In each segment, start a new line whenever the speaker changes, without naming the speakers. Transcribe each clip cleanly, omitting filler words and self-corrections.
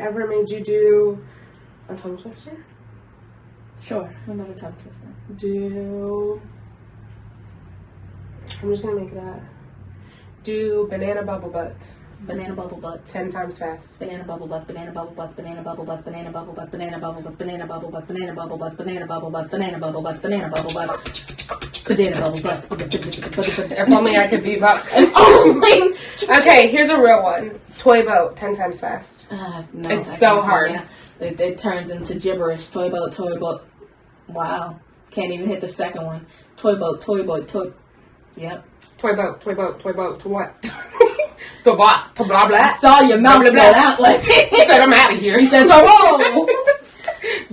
ever made you do a tongue twister?
Sure. Another tongue twister.
I'm just gonna make it up. Do banana bubble butts.
Banana bubble butts.
10 times fast.
Banana bubble butts, banana bubble butts, banana bubble butts, banana bubble butts, banana bubble butts, banana bubble butts, banana bubble butts, banana bubble butts, banana bubble butts, banana bubble butts, banana bubble butts.
If only I could beatbox. Okay, here's a real one. Toy boat, 10 times fast.
No,
it's so hard.
Yeah. It turns into gibberish. Toy boat, toy boat. Wow. Can't even hit the second one. Toy boat, toy boat, toy. Yep.
Toy boat, toy boat, toy boat. To what? To what? To blah blah.
I saw your mouth blow out like.
He said, "I'm out of here."
He said, "Whoa,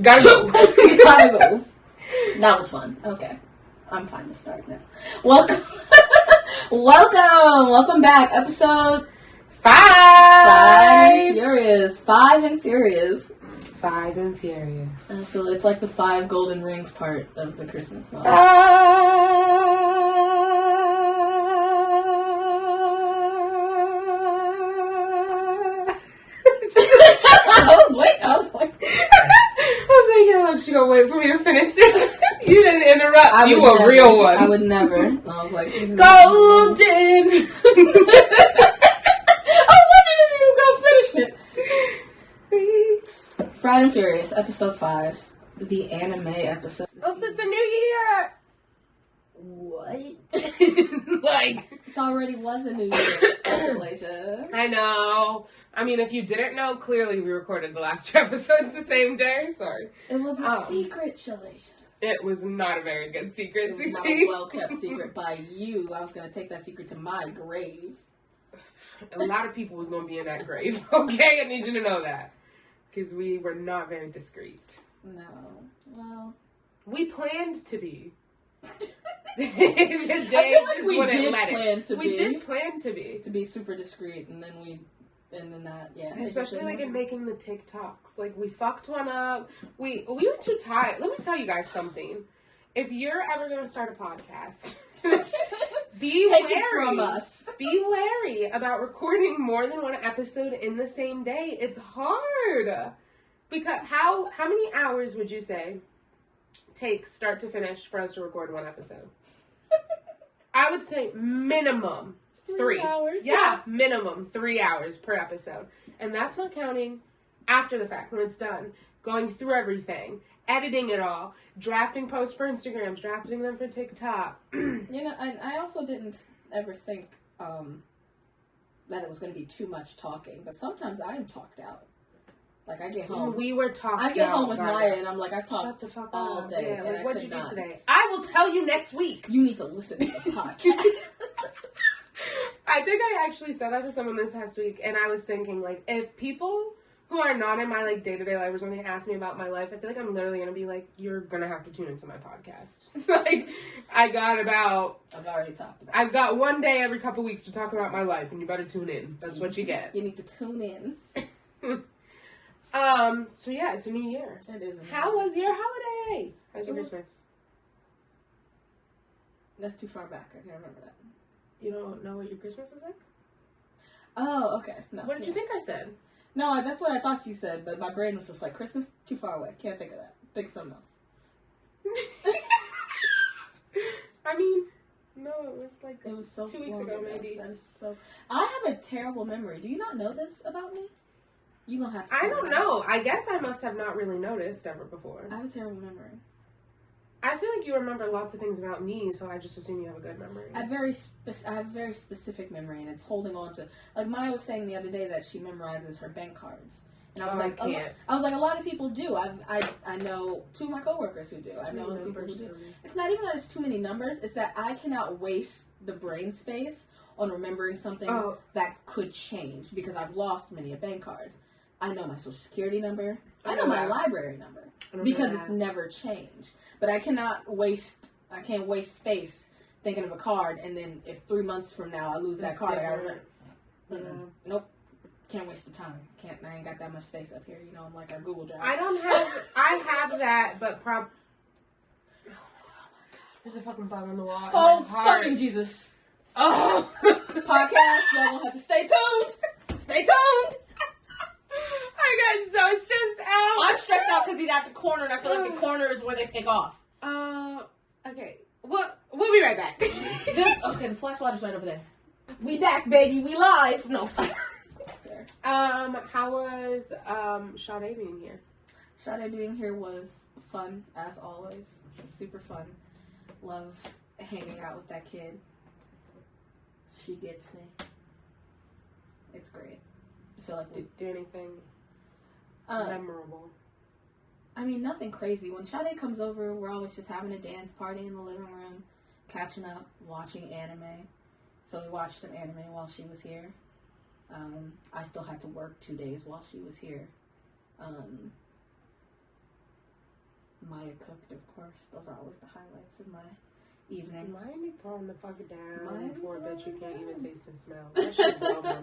gotta go,
gotta go." That was fun. Okay, I'm fine to start now. Welcome, welcome back. Episode 5. 5 and Furious.
5 and Furious.
So it's like the 5 golden rings part of the Christmas song. I was like,
yeah, she gonna wait for me to finish this. You didn't interrupt. You a real one.
I would never. I was like,
golden.
I was wondering if you was gonna finish it. Fried and Furious, episode 5, the anime episode.
Oh, it's a new year.
What?
Like,
it already was a new year, Shelasia.
I know. I mean, if you didn't know, clearly we recorded the last 2 episodes the same day. Sorry.
It was a secret, Shelasia.
It was not a very good secret,
It was not a well-kept secret by you. I was going to take that secret to my grave.
A lot of people was going to be in that grave, okay? I need you to know that. Because we were not very discreet.
No. Well.
We planned to be.
I feel like we did plan to be.
We did plan to be.
To be super discreet, and then that, yeah.
Especially like in making the TikToks. Like, we fucked one up. We were too tired. Let me tell you guys something. If you're ever going to start a podcast, be
Take
wary.
it from us.
Be wary about recording more than one episode in the same day. It's hard. Because how many hours would you say takes start to finish for us to record one episode? I would say minimum 3
hours.
Yeah, minimum 3 hours per episode. And that's not counting after the fact, when it's done. Going through everything, editing it all, drafting posts for Instagrams, drafting them for TikTok.
You know, I also didn't ever think that it was going to be too much talking. But sometimes I am talked out. Like, I get home.
We were talking.
I get home with Maya, and I'm like, I talked
the fuck
all
up.
day.
Yeah,
and
what'd you do today? I will tell you next week.
You need to listen to the podcast.
I think I actually said that to someone this past week, and I was thinking, like, if people who are not in my, like, day-to-day life or something ask me about my life, I feel like I'm literally going to be like, you're going to have to tune into my podcast. Like, I've
already talked about it.
I've got one day every couple weeks to talk about my life, and you better tune in. That's what you get.
You need to tune in.
So yeah, it's a new year.
It is.
How was your holiday? How's your Christmas?
That's too far back. I can't remember that.
You don't know what your Christmas is like?
Oh, okay. No.
What did you think I said?
No, that's what I thought you said, but my brain was just like, Christmas? Too far away. Can't think of that. Think of something else.
I mean, no, it was
so
2 weeks ago, maybe.
That is so... I have a terrible memory. Do you not know this about me? You gonna have to...
I don't know. I guess I must have not really noticed ever before.
I have a terrible memory.
I feel like you remember lots of things about me, so I just assume you have a good memory.
I have very specific memory, and it's holding on to... Like, Maya was saying the other day that she memorizes her bank cards. And I was like, a lot of people do. I know 2 of my coworkers who do. I know other people who do. It's not even that it's too many numbers. It's that I cannot waste the brain space on remembering something that could change, because I've lost many of bank cards. I know my social security number. I know my library number, because it's never changed. But I can't waste space thinking of a card, and then if 3 months from now I lose that card, I gotta remember. Nope. Can't waste the time. I ain't got that much space up here. You know, I'm like our Google Drive.
I have that, but oh my god. There's a fucking bug on the wall.
Oh, fucking Jesus. Podcast, y'all gonna have to stay tuned. Stay tuned.
I I got so stressed out.
I'm stressed out because he's at the corner, and I feel like the corner is where they take off.
Okay. We'll be right back.
Okay, the flash water's right over there. We back, baby. We live. No, stop.
How was Sade being here?
Sade being here was fun, as always. Super fun. Love hanging out with that kid. She gets me. It's great. I feel like
do anything memorable.
I mean, nothing crazy. When Sade comes over, we're always just having a dance party in the living room, catching up, watching anime. So we watched some anime while she was here. I still had to work 2 days while she was here. Maya cooked, of course. Those are always the highlights of my evening.
Maya be throwing the fuck down for a bitch you can't even taste and smell. That shit blow my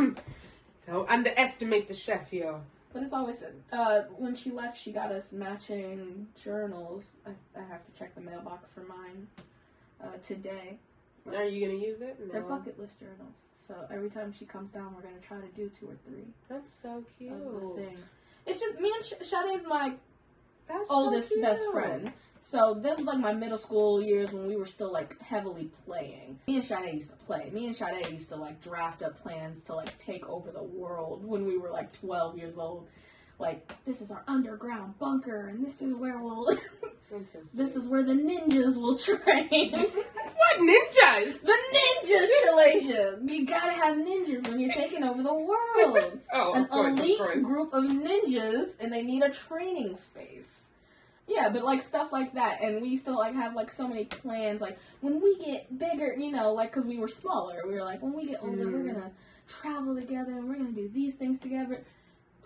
mind. Don't underestimate the chef, yo.
But it's always, when she left, she got us matching journals. I have to check the mailbox for mine today.
Are you going to use it? No.
They're bucket list journals. So every time she comes down, we're going to try to do 2 or 3.
That's so cute.
Of the things. It's just, me and Sade's my
That's
oldest
so
best friend. So this was like my middle school years when we were still like heavily playing. Me and Sade used to play. Me and Sade used to like draft up plans to like take over the world when we were like 12 years old. Like, this is our underground bunker and this is where we'll this is where the ninjas will train.
What ninjas?
The ninjas, Shelasia. You gotta have ninjas when you're taking over the world. An elite group of ninjas, and they need a training space. Yeah, but like stuff like that, and we used to like have like so many plans. Like when we get bigger, you know, like because we were smaller, we were like, when we get older, we're gonna travel together and we're gonna do these things together.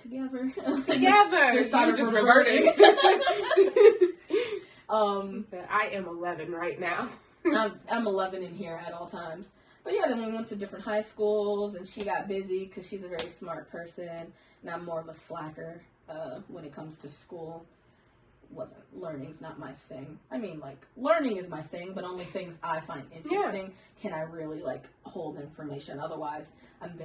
Just started reverting.
I am 11 right now.
I'm 11 in here at all times. But yeah, then we went to different high schools, and she got busy because she's a very smart person, and I'm more of a slacker when it comes to school. Learning's not my thing. I mean, like, learning is my thing, but only things I find interesting can I really, like, hold information. Otherwise, I'm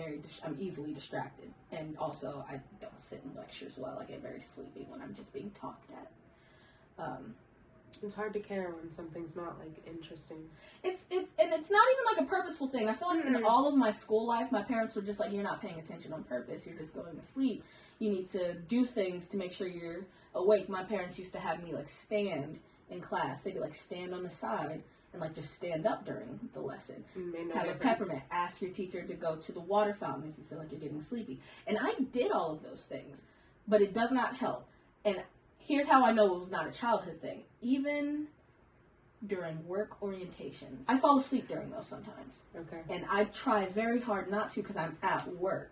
easily distracted. And also, I don't sit in lectures well. I get very sleepy when I'm just being talked at.
It's hard to care when something's not, like, interesting.
It's not even, like, a purposeful thing. I feel like in all of my school life, my parents were just like, you're not paying attention on purpose. You're just going to sleep. You need to do things to make sure you're awake. My parents used to have me, like, stand in class. They'd be like, stand on the side and, like, just stand up during the lesson. Have a peppermint. Ask your teacher to go to the water fountain if you feel like you're getting sleepy. And I did all of those things, but it does not help. And here's how I know it was not a childhood thing. Even during work orientations, I fall asleep during those sometimes.
Okay. And
I try very hard not to because I'm at work.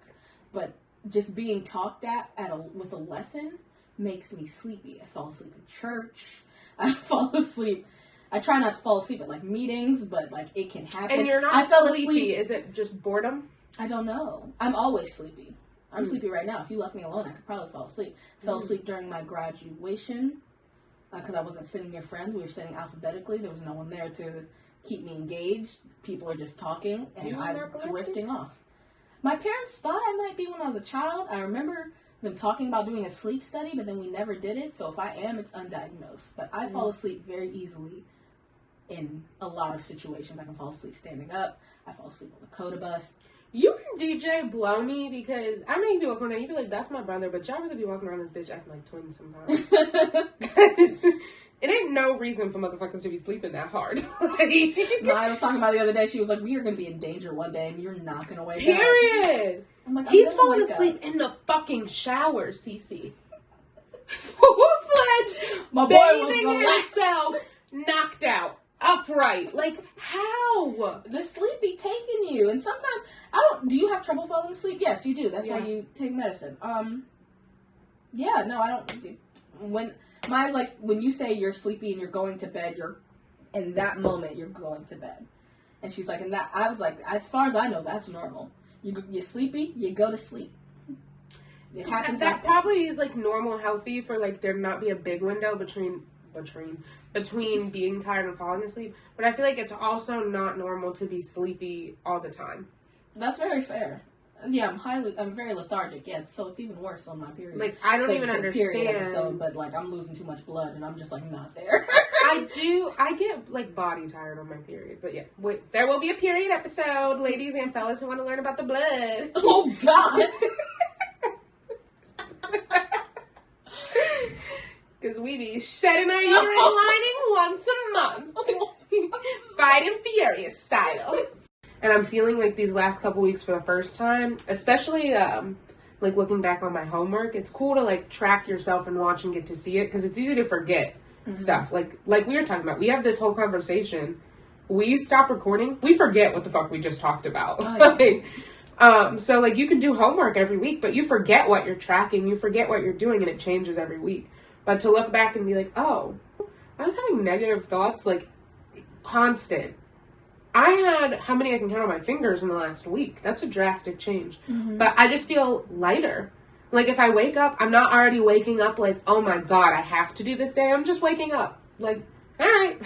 But just being talked at with a lesson makes me sleepy. I fall asleep in church. I fall asleep. I try not to fall asleep at, like, meetings, but, like, it can happen.
And you're not sleepy. Is it just boredom?
I don't know. I'm always sleepy. I'm sleepy right now. If you left me alone, I could probably fall asleep. I fell asleep during my graduation because I wasn't sitting near friends. We were sitting alphabetically. There was no one there to keep me engaged. People are just talking, and I'm drifting off. My parents thought I might be when I was a child. I remember them talking about doing a sleep study, but then we never did it. So if I am, it's undiagnosed. But I fall asleep very easily in a lot of situations. I can fall asleep standing up. I fall asleep on the Coda bus.
You and DJ blow me because I know you be walking around, you be like, that's my brother, but y'all really be walking around this bitch acting like twins sometimes. It ain't no reason for motherfuckers to be sleeping that hard.
I was talking about the other day, she was like, we are going to be in danger one day and you're not going to wake up.
Period. I'm like, he's falling asleep in the fucking shower, Cece. Full-fledged,
my boy
bathing
was
himself, knocked out. Upright. Like, how?
The sleep be taking you. And sometimes, do you have trouble falling asleep? Yes, you do. That's why you take medicine. Yeah, no, I don't. Mine's like, when you say you're sleepy and you're going to bed, in that moment, you're going to bed. And she's like, I was like, as far as I know, that's normal. You're sleepy, you go to sleep. It happens.
That probably is, like, normal, healthy for, like, there not be a big window between being tired and falling asleep, but I feel like it's also not normal to be sleepy all the time.
That's very fair. Yeah, I'm very lethargic. Yeah, so it's even worse on my period.
Like, I don't even understand.
Period episode, but like I'm losing too much blood, and I'm just like not there.
I get like body tired on my period, but yeah, wait, there will be a period episode, ladies and fellas who want to learn about the blood.
Oh God.
Because we be shedding our uterine lining once a month. Fight and Furious style. And I'm feeling like these last couple weeks for the first time, especially like looking back on my homework, it's cool to like track yourself and watch and get to see it because it's easy to forget stuff. Like we were talking about, we have this whole conversation. We stop recording, we forget what the fuck we just talked about. Oh, yeah. So like you can do homework every week, but you forget what you're tracking, you forget what you're doing, and it changes every week. But to look back and be like, oh, I was having negative thoughts, like constant. I had how many I can count on my fingers in the last week. That's a drastic change. But I just feel lighter. Like if I wake up, I'm not already waking up like, oh my God, I have to do this day. I'm just waking up like, all right,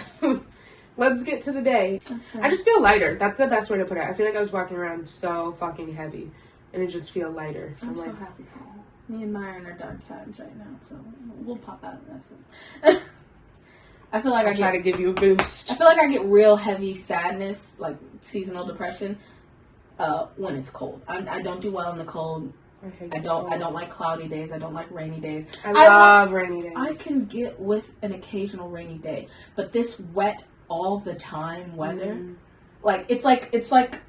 let's get to the day. I just feel lighter. That's the best way to put it. I feel like I was walking around so fucking heavy and it just feel lighter. So
I'm
like,
so happy for you. Me and Myron are dark times right now, so we'll pop out of that soon. I feel like I
try to give you a boost.
I feel like I get real heavy sadness, like seasonal depression, when it's cold. I don't do well in the cold. I don't like cloudy days. I don't like rainy days.
I love rainy days.
I can get with an occasional rainy day, but this wet all the time weather, like it's like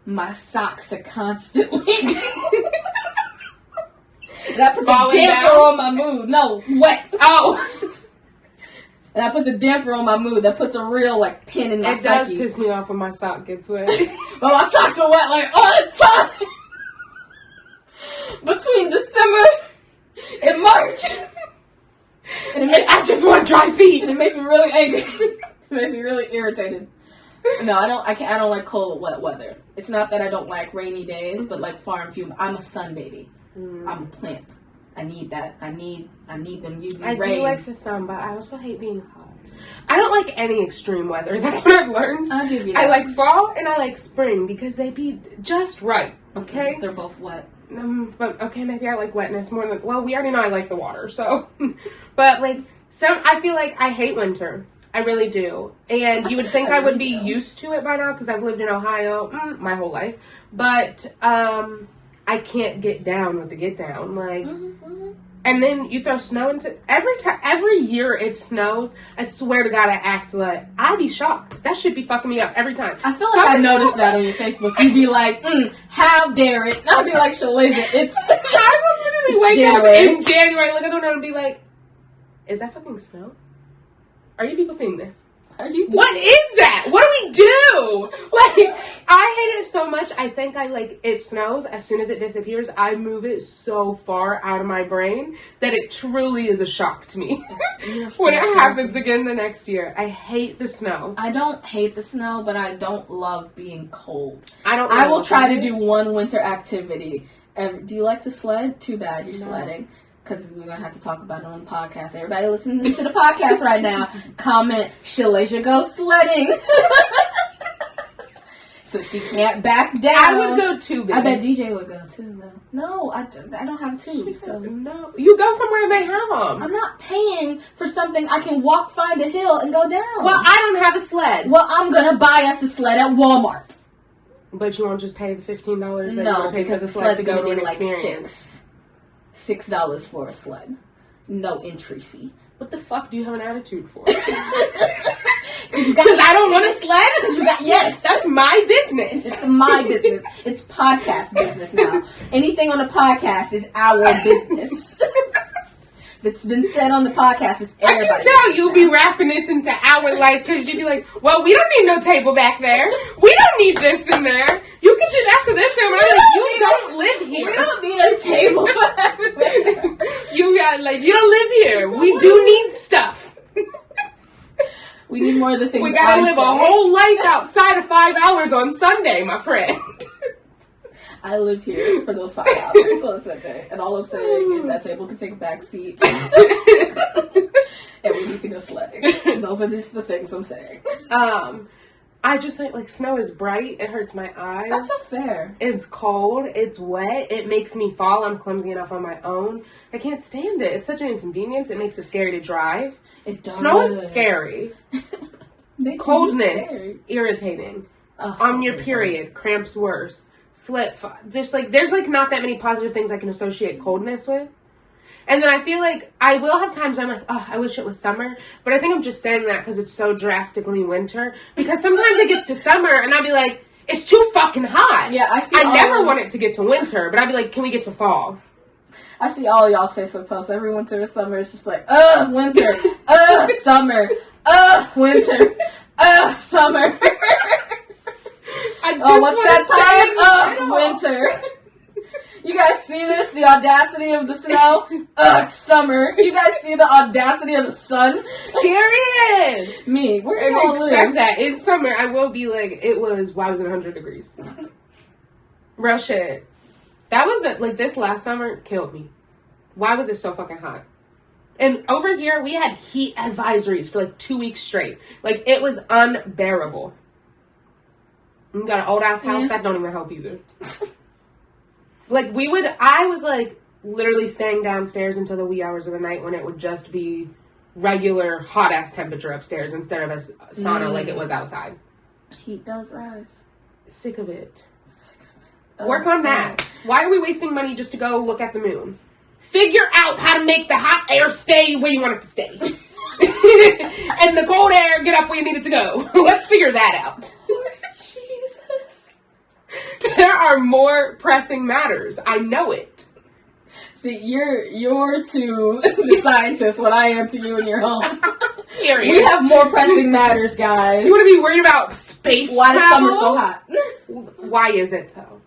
my socks are constantly. That puts a damper on my mood. No, wet.
Oh.
And that puts a damper on my mood. That puts a real, like, pin in my psyche.
It does piss me off when my sock gets wet.
But my socks are wet, like, all the time. Between December and March. And
I just want dry feet.
And it makes me really angry. It makes me really irritated. No, I don't like cold, wet weather. It's not that I don't like rainy days, but, like, far and few. I'm a sun baby. I'm a plant. I need that. I need them UV rays.
I do like the sun, but I also hate being hot. I don't like any extreme weather. That's what I've learned.
I'll give you that.
I like fall and I like spring because they be just right. Okay?
They're both wet.
But okay, maybe I like wetness more than, well, we already know I like the water, so. But like, I feel like I hate winter. I really do. And you would think I would be used to it by now because I've lived in Ohio my whole life. But, I can't get down with the get down, like, and then you throw snow into every year it snows. I swear to God, I act like I'd be shocked. That shit be fucking me up every time.
I feel like I noticed that on your Facebook. You'd be like, "How dare it?" And I'd be like, "Shelasia, it's."
I would literally wake up in January, look at the window, and be like, "Is that fucking snow? Are you people seeing this? What is that? What do we do?" Like, I hate it so much. I think it snows. As soon as it disappears, I move it so far out of my brain that it truly is a shock to me when it happens again the next year. I hate the snow.
I don't hate the snow, but I don't love being cold.
I
will try to do one winter activity. Do you like to sled? Too bad you're sledding. Because we're going to have to talk about it on the podcast. Everybody listening to the podcast right now, comment, Shelasia goes sledding. So she can't back down.
I would go tubing.
I bet DJ would go too, though. No, I don't have a tube, so.
No. You go somewhere and they have them.
I'm not paying for something I can walk, find a hill, and go down.
Well, I don't have a sled.
Well, I'm going to buy us a sled at Walmart.
But you won't just pay the $15 that you're going to pay for the sled to go to an experience.
$6 for a sled. No entry fee.
What the fuck do you have an attitude for?
Because
I don't want a sled? Yes, that's my business.
It's my business. It's podcast business now. Anything on the podcast is our business. If it's been said on the podcast, it's everybody.
I can tell you'll be wrapping this into our life because you'd be like, well, we don't need no table back there. We don't need this in there. You can just after this and we're like, you don't live here.
We don't need a table back there.
You don't live here. We do need stuff.
We need more of the things.
We gotta live a whole life outside of 5 hours on Sunday, my friend.
I live here for those 5 hours on Sunday. And all I'm saying is that table can take a back seat. And we need to go sledding. Those are just the things I'm saying.
I just think, like, snow is bright. It hurts my eyes.
That's so fair.
It's cold. It's wet. It makes me fall. I'm clumsy enough on my own. I can't stand it. It's such an inconvenience. It makes it scary to drive.
It does.
Snow is scary. Coldness, irritating. On your period, cramps worse. Slip. Just, like, there's, like, not that many positive things I can associate coldness with. And then I feel like I will have times I'm like, oh, I wish it was summer. But I think I'm just saying that because it's so drastically winter. Because sometimes it gets to summer and I'll be like, it's too fucking hot.
Yeah,
I never want it to get to winter, but I'd be like, can we get to fall?
I see all of y'all's Facebook posts every winter or summer. It's just like, winter, summer, winter, summer. What's that time? Winter. You guys see this? The audacity of the snow? Summer. You guys see the audacity of the sun?
Period.
Me. We're
and expect that. It's summer. I will be like, why was it 100 degrees? Real shit. That was, like, this last summer killed me. Why was it so fucking hot? And over here, we had heat advisories for, like, 2 weeks straight. Like, it was unbearable. You got an old-ass house? That don't even help either. Like, I was, like, literally staying downstairs until the wee hours of the night when it would just be regular hot-ass temperature upstairs instead of a sauna like it was outside.
Heat does rise.
Sick of it. Work on that. Why are we wasting money just to go look at the moon? Figure out how to make the hot air stay where you want it to stay. And the cold air get up where you need it to go. Let's figure that out.
Jesus.
There are more pressing matters. I know it.
See, you're to the scientist what I am to you in your home.
Period.
We have more pressing matters, guys.
You want to be worried about space
Why is
travel?
summer so hot?
Why is it, though?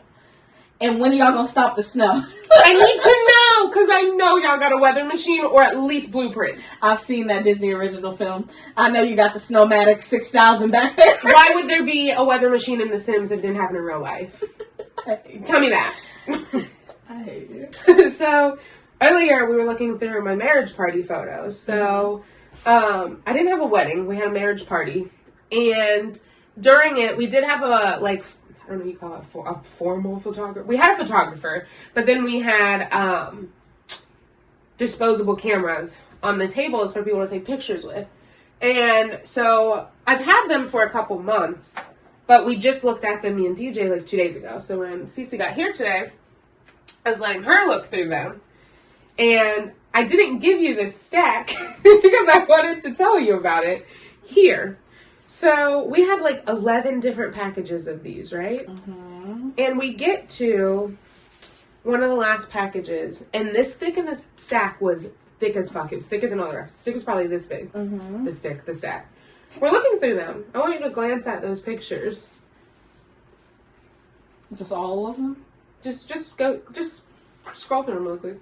And when are y'all gonna stop the snow?
I need to know, because I know y'all got a weather machine or at least blueprints.
I've seen that Disney original film. I know you got the Snowmatic 6000 back there.
Why would there be a weather machine in The Sims if it didn't happen in real life? Tell me that.
I hate you.
So, earlier we were looking through my marriage party photos. So, I didn't have a wedding. We had a marriage party. And during it, we did have a, like, I don't know what you call it, a formal photographer. We had a photographer, but then we had disposable cameras on the tables for people to take pictures with. And so I've had them for a couple months, but we just looked at them, me and DJ, like 2 days ago. So when Cece got here today, I was letting her look through them. And I didn't give you this stack because I wanted to tell you about it here. So we had like 11 different packages of these, right?
Mm-hmm.
And we get to one of the last packages, and this thick in this stack was thick as fuck. It was thicker than all the rest. The stick was probably this big.
Mm-hmm.
The stack. We're looking through them. I want you to glance at those pictures.
Just all of them?
Just scroll through them real quick.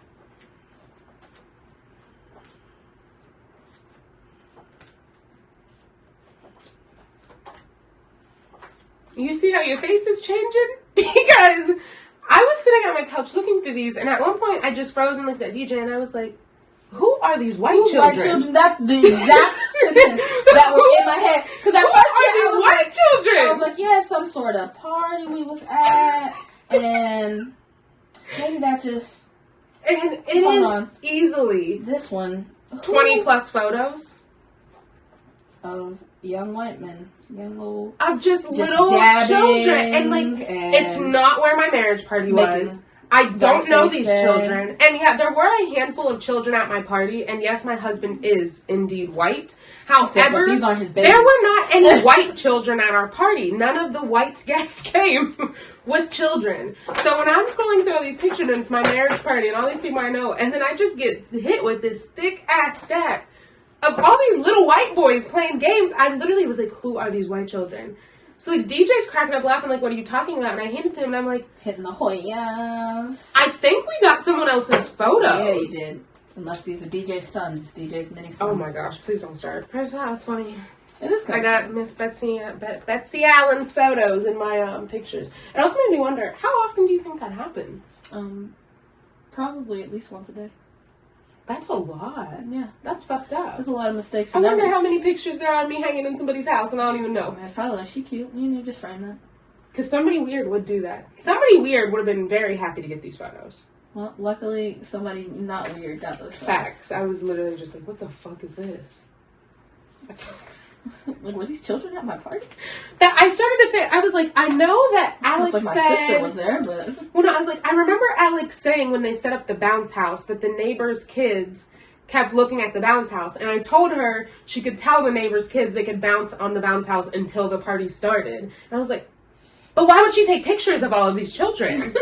You see how your face is changing? Because I was sitting on my couch looking through these, and at one point I just froze and looked at DJ, and I was like, who are these white children?
White children? That's the exact sentence that was in my head. Because at first
I was white children?
I was like, yeah, some sort of party we was at, and maybe that just...
And it is easily...
This one.
20 plus photos.
Of young white men. Young little...
Of just little children. And like, it's not where my marriage party was. I don't know these children. And yeah, there were a handful of children at my party. And yes, my husband is indeed white. However,
these aren't his babies.
There were not any white children at our party. None of the white guests came with children. So when I'm scrolling through all these pictures and it's my marriage party and all these people I know, and then I just get hit with this thick ass stack of all these little white boys playing games, I literally was like, who are these white children? So like DJ's cracking up laughing like, what are you talking about? And I handed it to him and I'm like,
hitting the Hoyas.
I think we got someone else's photos.
Yeah, you did. Unless these are DJ's sons, DJ's mini sons.
Oh my gosh, please don't start. I just thought it was funny.
It is
I got Miss Betsy Allen's photos in my pictures. It also made me wonder, how often do you think that happens?
Probably at least once a day.
That's a lot.
Yeah.
That's fucked up.
There's a lot of mistakes.
I wonder how many pictures there are of me hanging in somebody's house and I don't even know.
That's probably like, she cute. You need to just frame that.
Because somebody weird would do that. Somebody weird would have been very happy to get these photos.
Well, luckily, somebody not weird got those photos.
Facts. I was literally just like, what the fuck is this?
Like, were these children at my party?
That I started to think, I was like, I know that Alex
like my
said...
sister was there, but...
Well, no, I was like, I remember Alex saying when they set up the bounce house that the neighbors' kids kept looking at the bounce house. And I told her she could tell the neighbors' kids they could bounce on the bounce house until the party started. And I was like, but why would she take pictures of all of these children?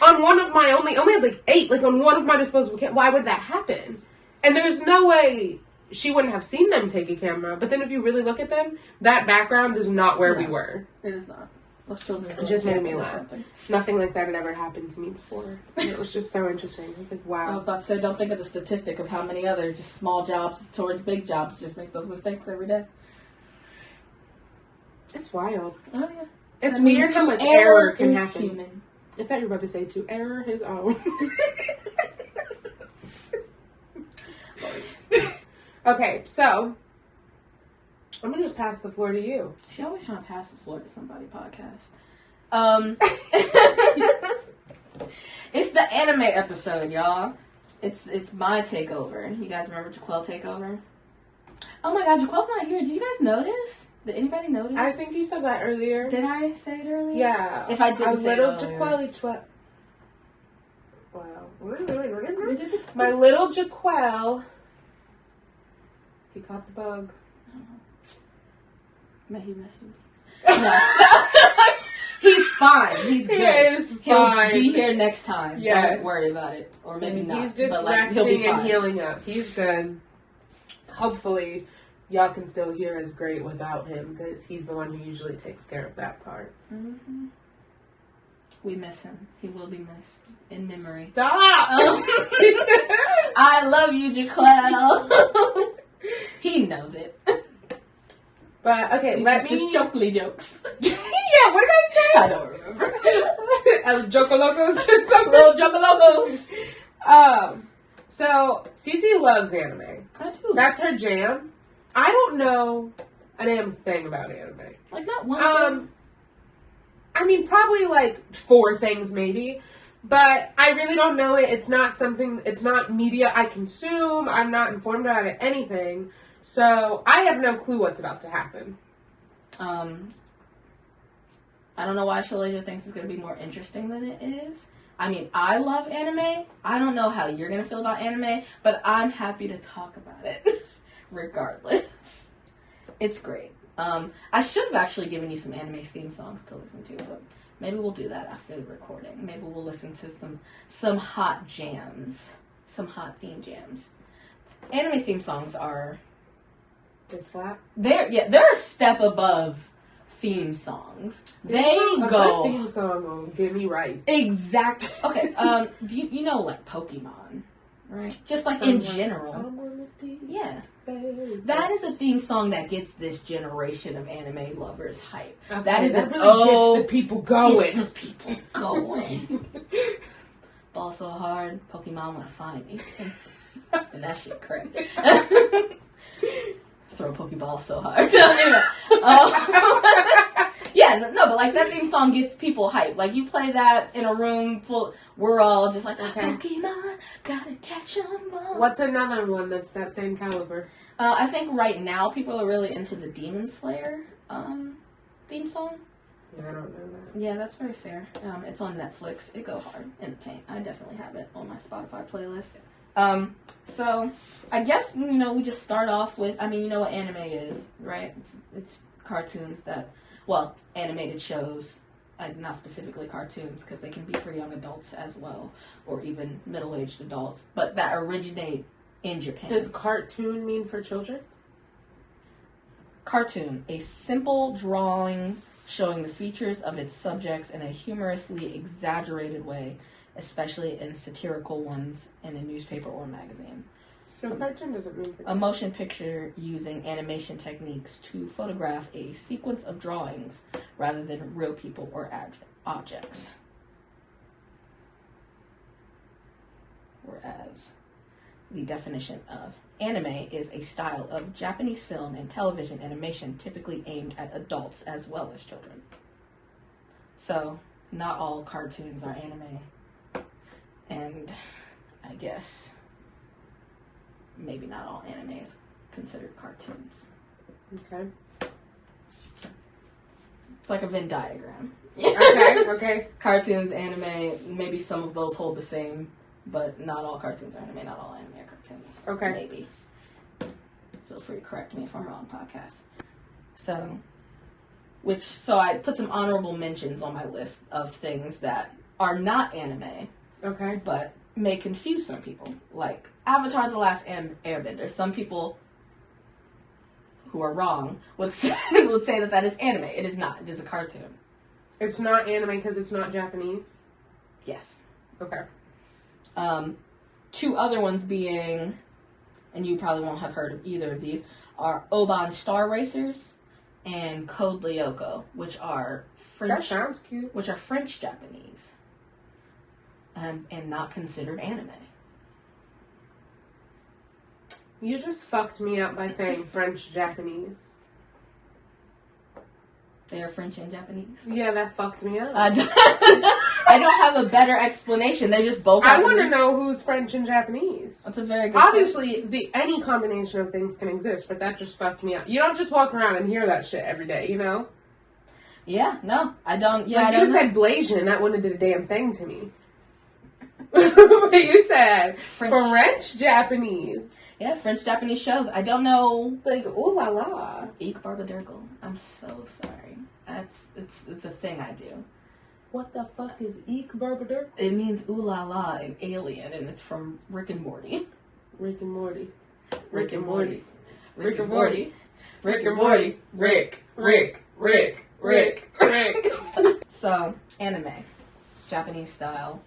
On one of my only had like 8, like on one of my disposable cameras. Why would that happen? And there's no way she wouldn't have seen them take a camera. But then if you really look at them, that background is not where we were.
It is not. Those children
it just made me laugh. Nothing like that had ever happened to me before. And it was just so interesting. I was like, wow.
I was about to say, don't think of the statistic of how many other just small jobs towards big jobs just make those mistakes every day.
It's wild.
Oh, yeah.
It's weird how much error can happen.
Human.
I thought you were about to say, to error his own. Okay, so I'm gonna just pass the floor to you.
She always trying to pass the floor to somebody podcast. It's the anime episode, y'all. It's my takeover. You guys remember Jaquel takeover? Oh my god, Jaquel's not here. Did you guys notice? Did anybody notice?
I think you said that earlier.
Did I say it earlier?
Yeah.
If I didn't say it earlier.
Wow. My little Jaquel. He caught the bug.
May he rest in peace. No. He's fine. He's good.
He is fine.
He'll be here next time.
Yes.
Don't worry about it. Or maybe not.
He's just
but
resting and healing up. He's good. Hopefully, y'all can still hear us great without him, because he's the one who usually takes care of that part.
Mm-hmm. We miss him. He will be missed in memory.
Stop!
I love you, Jaquel. He knows it.
But, okay,
These
let
are
me...
just jokely jokes.
Yeah, what did I say?
I don't remember.
Jocolocos or something. Little Jocolocos. So, Cece loves anime.
I do.
That's her jam. I don't know a damn thing about anime.
Like, not one thing.
I mean, probably like 4 things maybe. But I really don't know it. It's not something, it's not media I consume. I'm not informed about it, anything. So, I have no clue what's about to happen.
I don't know why Shelasia thinks it's going to be more interesting than it is. I mean, I love anime. I don't know how you're going to feel about anime, but I'm happy to talk about it, regardless. It's great. I should have actually given you some anime theme songs to listen to, but maybe we'll do that after the recording. Maybe we'll listen to some hot jams, some hot theme jams. Anime theme songs are...
They slap?
They're a step above theme songs. They go...
A theme song will get me right.
Exactly. Okay, you know, like, Pokemon, right? Just, like, in general. Yeah. That is a theme song that gets this generation of anime lovers hype.
Okay,
that
really gets the people going.
Gets the people going. Ball so hard, Pokemon wanna find me. And that shit crazy. Throw Pokeball so hard. Yeah, no, but like that theme song gets people hyped. Like you play that in a room full, we're all just like, okay. Pokemon, gotta catch 'em all.
What's another one that's that same caliber?
I think right now people are really into the Demon Slayer theme song.
Yeah, I don't know that.
Yeah, that's very fair. It's on Netflix. It go hard in the paint. I definitely have it on my Spotify playlist. So I guess, we just start off with, you know what anime is, right? It's cartoons that, well, animated shows, not specifically cartoons, because they can be for young adults as well, or even middle-aged adults, but that originate in Japan.
Does cartoon mean for children?
Cartoon, a simple drawing showing the features of its subjects in a humorously exaggerated way, especially in satirical ones in a newspaper or magazine.
So cartoon doesn't mean
a motion picture using animation techniques to photograph a sequence of drawings rather than real people or objects. Whereas the definition of anime is a style of Japanese film and television animation typically aimed at adults as well as children. So, not all cartoons are anime. And I guess maybe not all anime is considered cartoons.
Okay.
It's like a Venn diagram.
Okay.
Cartoons, anime, maybe some of those hold the same, but not all cartoons are anime, not all anime are cartoons.
Okay.
Maybe. Feel free to correct me if I'm wrong, podcast. So I put some honorable mentions on my list of things that are not anime. Okay. But may confuse some people. Like Avatar: The Last Airbender. Some people who are wrong would say that is anime. It is not. It is a cartoon.
It's not anime because it's not Japanese?
Yes.
Okay.
Two other ones being, and you probably won't have heard of either of these, are Oban Star Racers and Code Lyoko, which are French.
That sounds cute.
Which are French Japanese. And not considered anime.
You just fucked me up by saying French Japanese.
They are French and Japanese?
Yeah, that fucked me up.
I don't have a better explanation. They just both
I want to know who's French and Japanese.
That's a very good
Obviously, any combination of things can exist, but that just fucked me up. You don't just walk around and hear that shit every day, you know?
Yeah, no, I don't. Yeah,
like, you said Blasian, that wouldn't have did a damn thing to me. But you said French Japanese.
Yeah, French Japanese shows. I don't know.
Like, ooh la la.
Eek Barbadurgle. I'm so sorry. It's a thing I do.
What the fuck is Eek Barbadurgle?
It means ooh la la in Alien, and it's from Rick and Morty.
Rick and Morty.
Rick and Morty. Rick and Morty. Rick and Morty. Rick. So, anime. Japanese style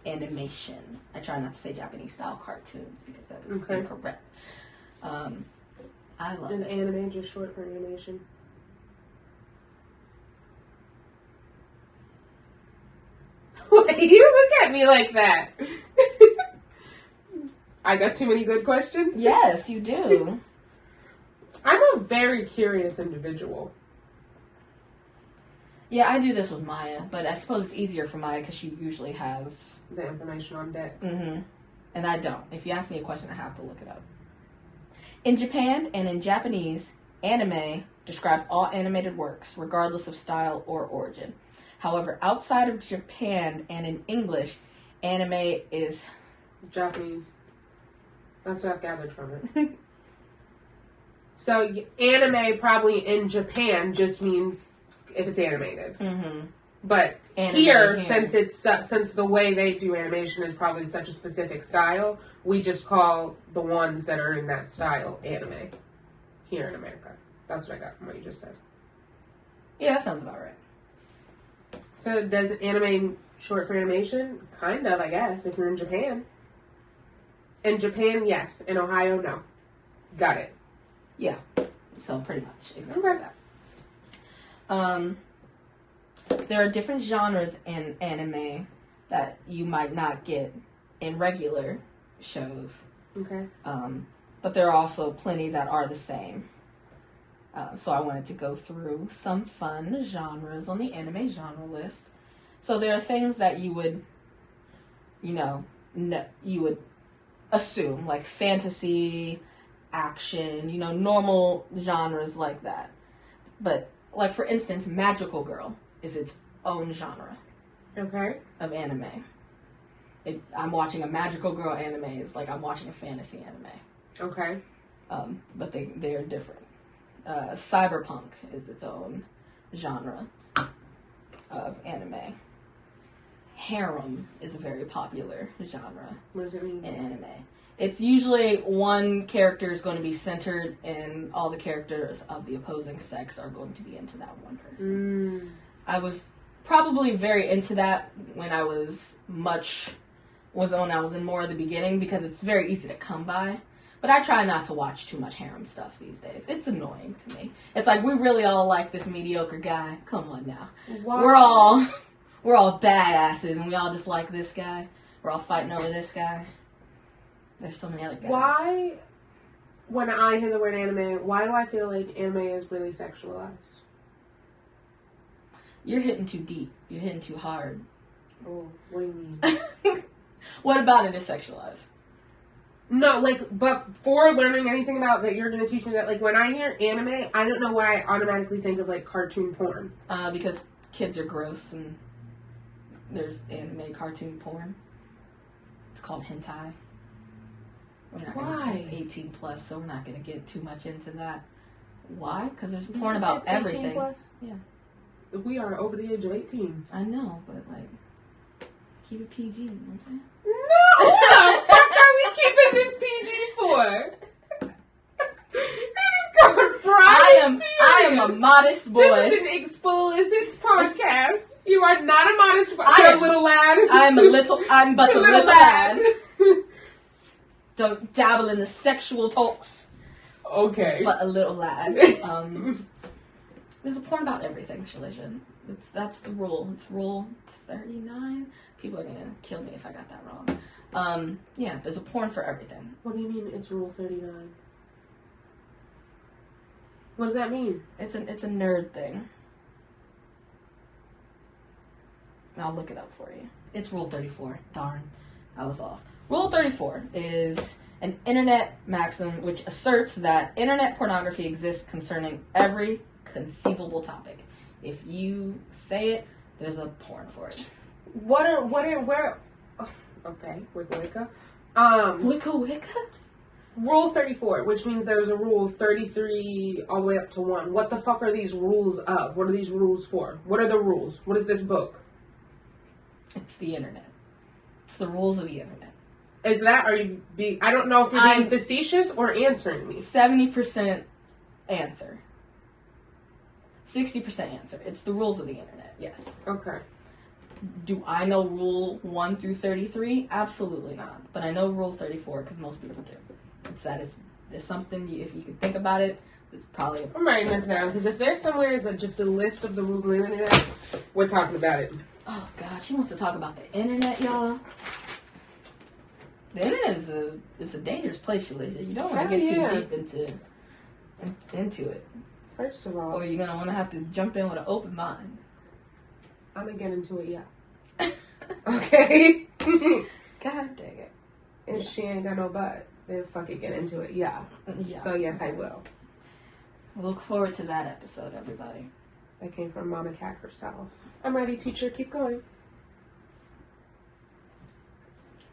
animation. I try not to say Japanese style cartoons because that is incorrect. I love
it. Is
it.
anime just short for animation? Why do you look at me like that? I got too many good questions?
Yes, you do.
I'm a very curious individual.
Yeah, I do this with Maya, but I suppose it's easier for Maya because she usually has
the information on deck.
Mm-hmm. And I don't. If you ask me a question, I have to look it up. In Japan and in Japanese, anime describes all animated works, regardless of style or origin. However, outside of Japan and in English, anime is
Japanese. That's what I've gathered from it. So, anime probably in Japan just means if it's animated.
Mm-hmm.
But here, since the way they do animation is probably such a specific style, we just call the ones that are in that style anime here in America. That's what I got from what you just said.
Yeah, that sounds about right.
So does anime short for animation? Kind of, I guess, if you're in Japan. In Japan, yes. In Ohio, no. Got it.
Yeah. So pretty much. Exactly that. There are different genres in anime that you might not get in regular shows.
Okay.
But there are also plenty that are the same. So I wanted to go through some fun genres on the anime genre list. So there are things that you would, you would assume, like fantasy, action, normal genres like that. But, like, for instance, Magical Girl is its own genre.
Okay.
Of anime. I'm watching a Magical Girl anime. It's like I'm watching a fantasy anime.
Okay.
But they are different. Cyberpunk is its own genre of anime. Harem is a very popular genre.
What does it mean?
In anime. It's usually one character is going to be centered and all the characters of the opposing sex are going to be into that one person. I was probably very into that when I was in more of the beginning because it's very easy to come by. But I try not to watch too much harem stuff these days. It's annoying to me. It's like we really all like this mediocre guy. Come on now. Wow. We're all badasses and we all just like this guy. We're all fighting over this guy. There's so many other guys.
Why, when I hear the word anime, why do I feel like anime is really sexualized?
You're hitting too deep. You're hitting too hard.
Oh, what do you mean?
What about it is sexualized?
No, like, but for learning anything about that, you're going to teach me that, like, when I hear anime, I don't know why I automatically think of, like, cartoon porn.
Because kids are gross and there's anime cartoon porn. It's called hentai.
Why?
It's 18 plus, so we're not going to get too much into that. Why? Because there's porn about everything.
18 plus?
Yeah.
We are over the age of 18.
I know, but, like, keep it PG, you know what I'm saying?
No! What the fuck are we keeping this PG for? You're just going fried.
I am a modest boy.
This is an explicit podcast. You are not a modest boy. You're a little lad.
I'm but a little lad. Don't dabble in the sexual talks.
Okay.
But a little lad. There's a porn about everything, Shelasia. That's the rule. It's rule 39. People are gonna kill me if I got that wrong. Yeah, there's a porn for everything.
What do you mean it's rule 39? What does that mean?
It's a nerd thing. I'll look it up for you. It's rule 34. Darn, I was off. Rule 34 is an internet maxim which asserts that internet pornography exists concerning every conceivable topic. If you say it, there's a porn for it.
Where? Okay, wicca.
Wicca?
Rule 34, which means there's a rule 33 all the way up to 1. What the fuck are these rules of? What are these rules for? What are the rules? What is this book?
It's the internet. It's the rules of the internet.
Is that, I don't know if you're being facetious or answering me.
70% answer. 60% answer. It's the rules of the internet, yes.
Okay.
Do I know rule 1 through 33? Absolutely not. But I know rule 34 because most people do. It's that if there's something, if you can think about it, it's probably...
I'm writing this down because if there's somewhere is just a list of the rules of the internet, we're talking about it.
Oh, God. She wants to talk about the internet, y'all. The internet is a dangerous place, Shelasia. You don't want to get too deep into it.
First of all...
Or you're going to want to have to jump in with an open mind.
I'm going to get into it, yeah. Okay?
God dang it.
If she ain't got no butt, then fucking get into it, yeah. So, yes, I will.
Look forward to that episode, everybody.
That came from Mama Cat herself. I'm ready, teacher. Keep going.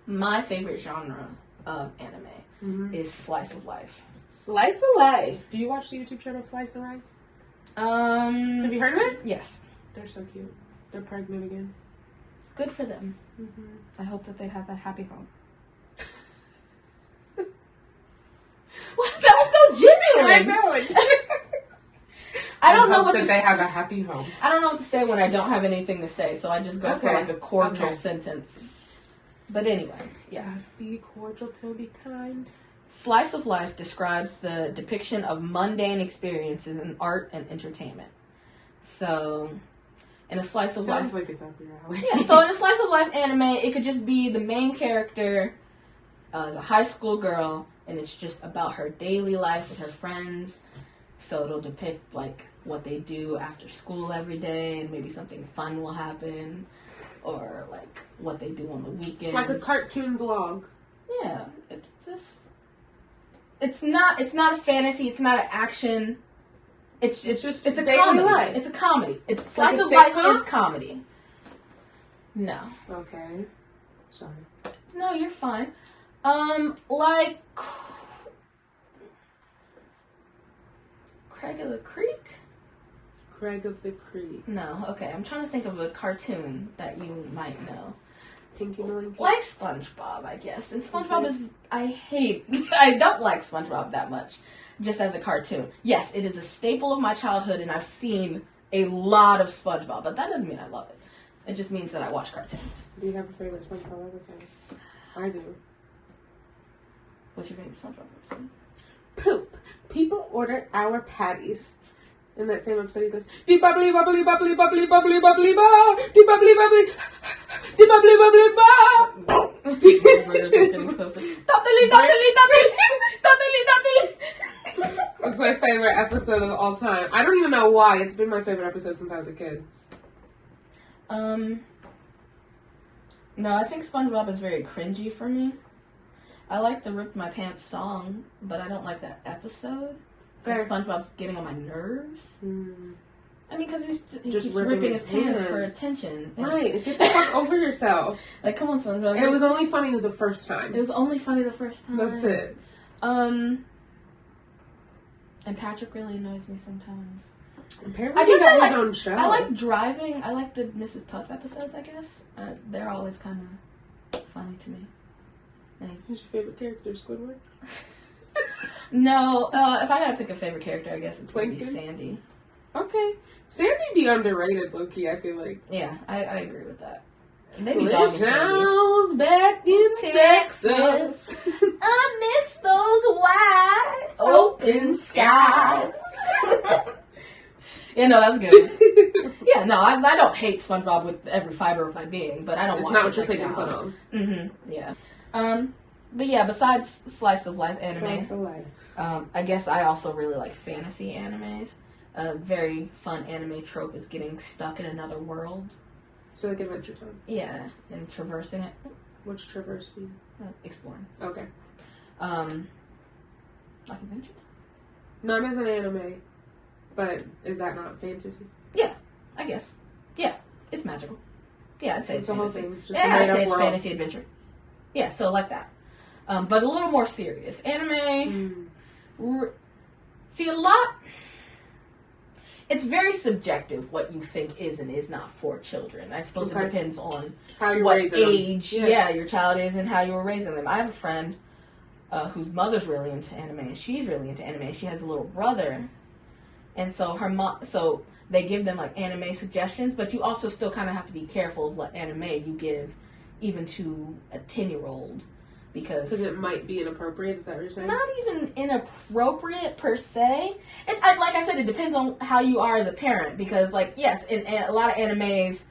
My favorite genre of anime is slice of life.
Slice of life. Do you watch the YouTube channel Slice of Rice? Have you heard of it?
Yes.
They're so cute. They're pregnant again.
Good for them.
Mm-hmm.
I hope that they have a happy home. What? That was so genuine.
I know.
I don't know what to say.
They have a happy home.
I don't know what to say when I don't have anything to say, so I just go for like a cordial sentence. But anyway, yeah.
Be cordial to be kind.
Slice of life describes the depiction of mundane experiences in art and entertainment. So, in a slice of life...
Sounds like it's up your alley.
Yeah, so in a slice of life anime, it could just be the main character is a high school girl, and it's just about her daily life with her friends. So it'll depict, like, what they do after school every day, and maybe something fun will happen, or, like, what they do on the weekends.
Like a cartoon vlog.
Yeah, it's just... It's not a fantasy, it's not an action... It's a comedy.
Life.
It's a comedy.
Slice
of life is comedy. No.
Okay. Sorry.
No, you're fine. Like Craig of the Creek?
Craig of the Creek.
No, okay. I'm trying to think of a cartoon that you might know.
Pinky Malinky.
Like SpongeBob, I guess. And SpongeBob is... I don't like SpongeBob that much. Just as a cartoon. Yes, it is a staple of my childhood, and I've seen a lot of SpongeBob, but that doesn't mean I love it. It just means that I watch cartoons.
Do you have a favorite SpongeBob episode? I do.
What's your favorite SpongeBob episode?
Poop. People order our patties. In that same episode, he goes, dee bubbly bubbly bubbly bubbly bubbly bubbly ba, dee bubbly bubbly, dee bubbly bubbly ba.
Burgers are getting closer.
It's my favorite episode of all time. I don't even know why. It's been my favorite episode since I was a kid.
No, I think SpongeBob is very cringy for me. I like the Rip My Pants song, but I don't like that episode. Because SpongeBob's getting on my nerves. I mean, because he keeps ripping his pants for attention.
Right. Get the fuck over yourself.
Like, come on, SpongeBob.
It was only funny the first time.
It was only funny the first time.
That's it.
And Patrick really annoys me sometimes.
Apparently he got his own show.
I like driving. I like the Mrs. Puff episodes, I guess. They're always kind of funny to me.
Who's your favorite character, Squidward?
No, if I gotta pick a favorite character, I guess it's gonna be Sandy.
Okay. Sandy be underrated, low-key, I feel like.
Yeah, I agree with that.
Maybe Jones back in Texas.
I miss those wide open skies. Yeah, no, that's good. Yeah, no, I don't hate SpongeBob with every fiber of my being, but I don't watch it. It's not what you're thinking put on. Mm-hmm, yeah. But yeah, besides slice of life anime,
slice of life.
I guess I also really like fantasy animes. A very fun anime trope is getting stuck in another world.
So like Adventure Time?
Yeah, and traversing it.
What's traverse mean?
Exploring.
Okay.
Like Adventure Time?
Not as an anime, but is that not fantasy?
Yeah, I guess. Yeah, it's magical. Yeah, I'd say it's fantasy.
Whole thing. It's just
I'd say it's fantasy adventure. Yeah, so like that. But a little more serious. Anime... See, a lot... It's very subjective what you think is and is not for children. I suppose it depends on
how you're
what age your child is and how you were raising them. I have a friend whose mother's really into anime, and she's really into anime. She has a little brother, and so her mom. So they give them like anime suggestions, but you also still kind of have to be careful of what anime you give, even to a 10-year-old. Because
it might be inappropriate, is that what you're saying?
Not even inappropriate per se. Like I said, it depends on how you are as a parent. Because, like, yes, in a lot of animes,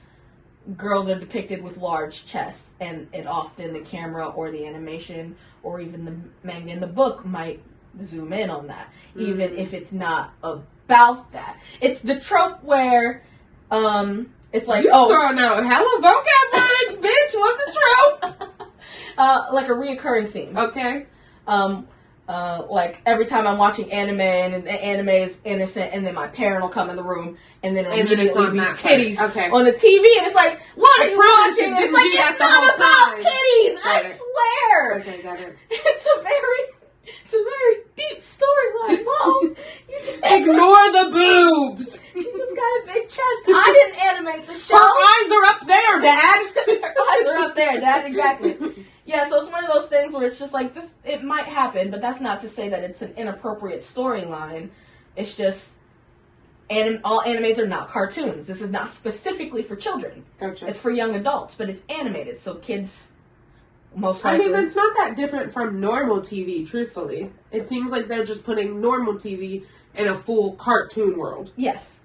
girls are depicted with large chests. And often the camera or the animation or even the manga in the book might zoom in on that. Even if it's not about that. It's the trope where... it's like,
You're throwing out hella vocab words, bitch! What's a trope?
Like a reoccurring theme.
Okay.
Like every time I'm watching anime and the anime is innocent, and then my parent will come in the room, and then it'll immediately be titties on the TV, and it's like, what are you watching? And it's like, it's not about titties, I swear.
Okay, got it.
It's a very deep storyline, Mom. You just
ignore the boobs.
She just got a big chest. I didn't animate the show.
Her eyes are up there, Dad.
Her eyes are up there, Dad. Exactly. Yeah, so it's one of those things where it's just like this. It might happen, but that's not to say that it's an inappropriate storyline. It's just all animes are not cartoons. This is not specifically for children.
Gotcha.
It's for young adults, but it's animated, so kids. Most likely.
I mean, it's not that different from normal TV, truthfully. It seems like they're just putting normal TV in a full cartoon world.
Yes.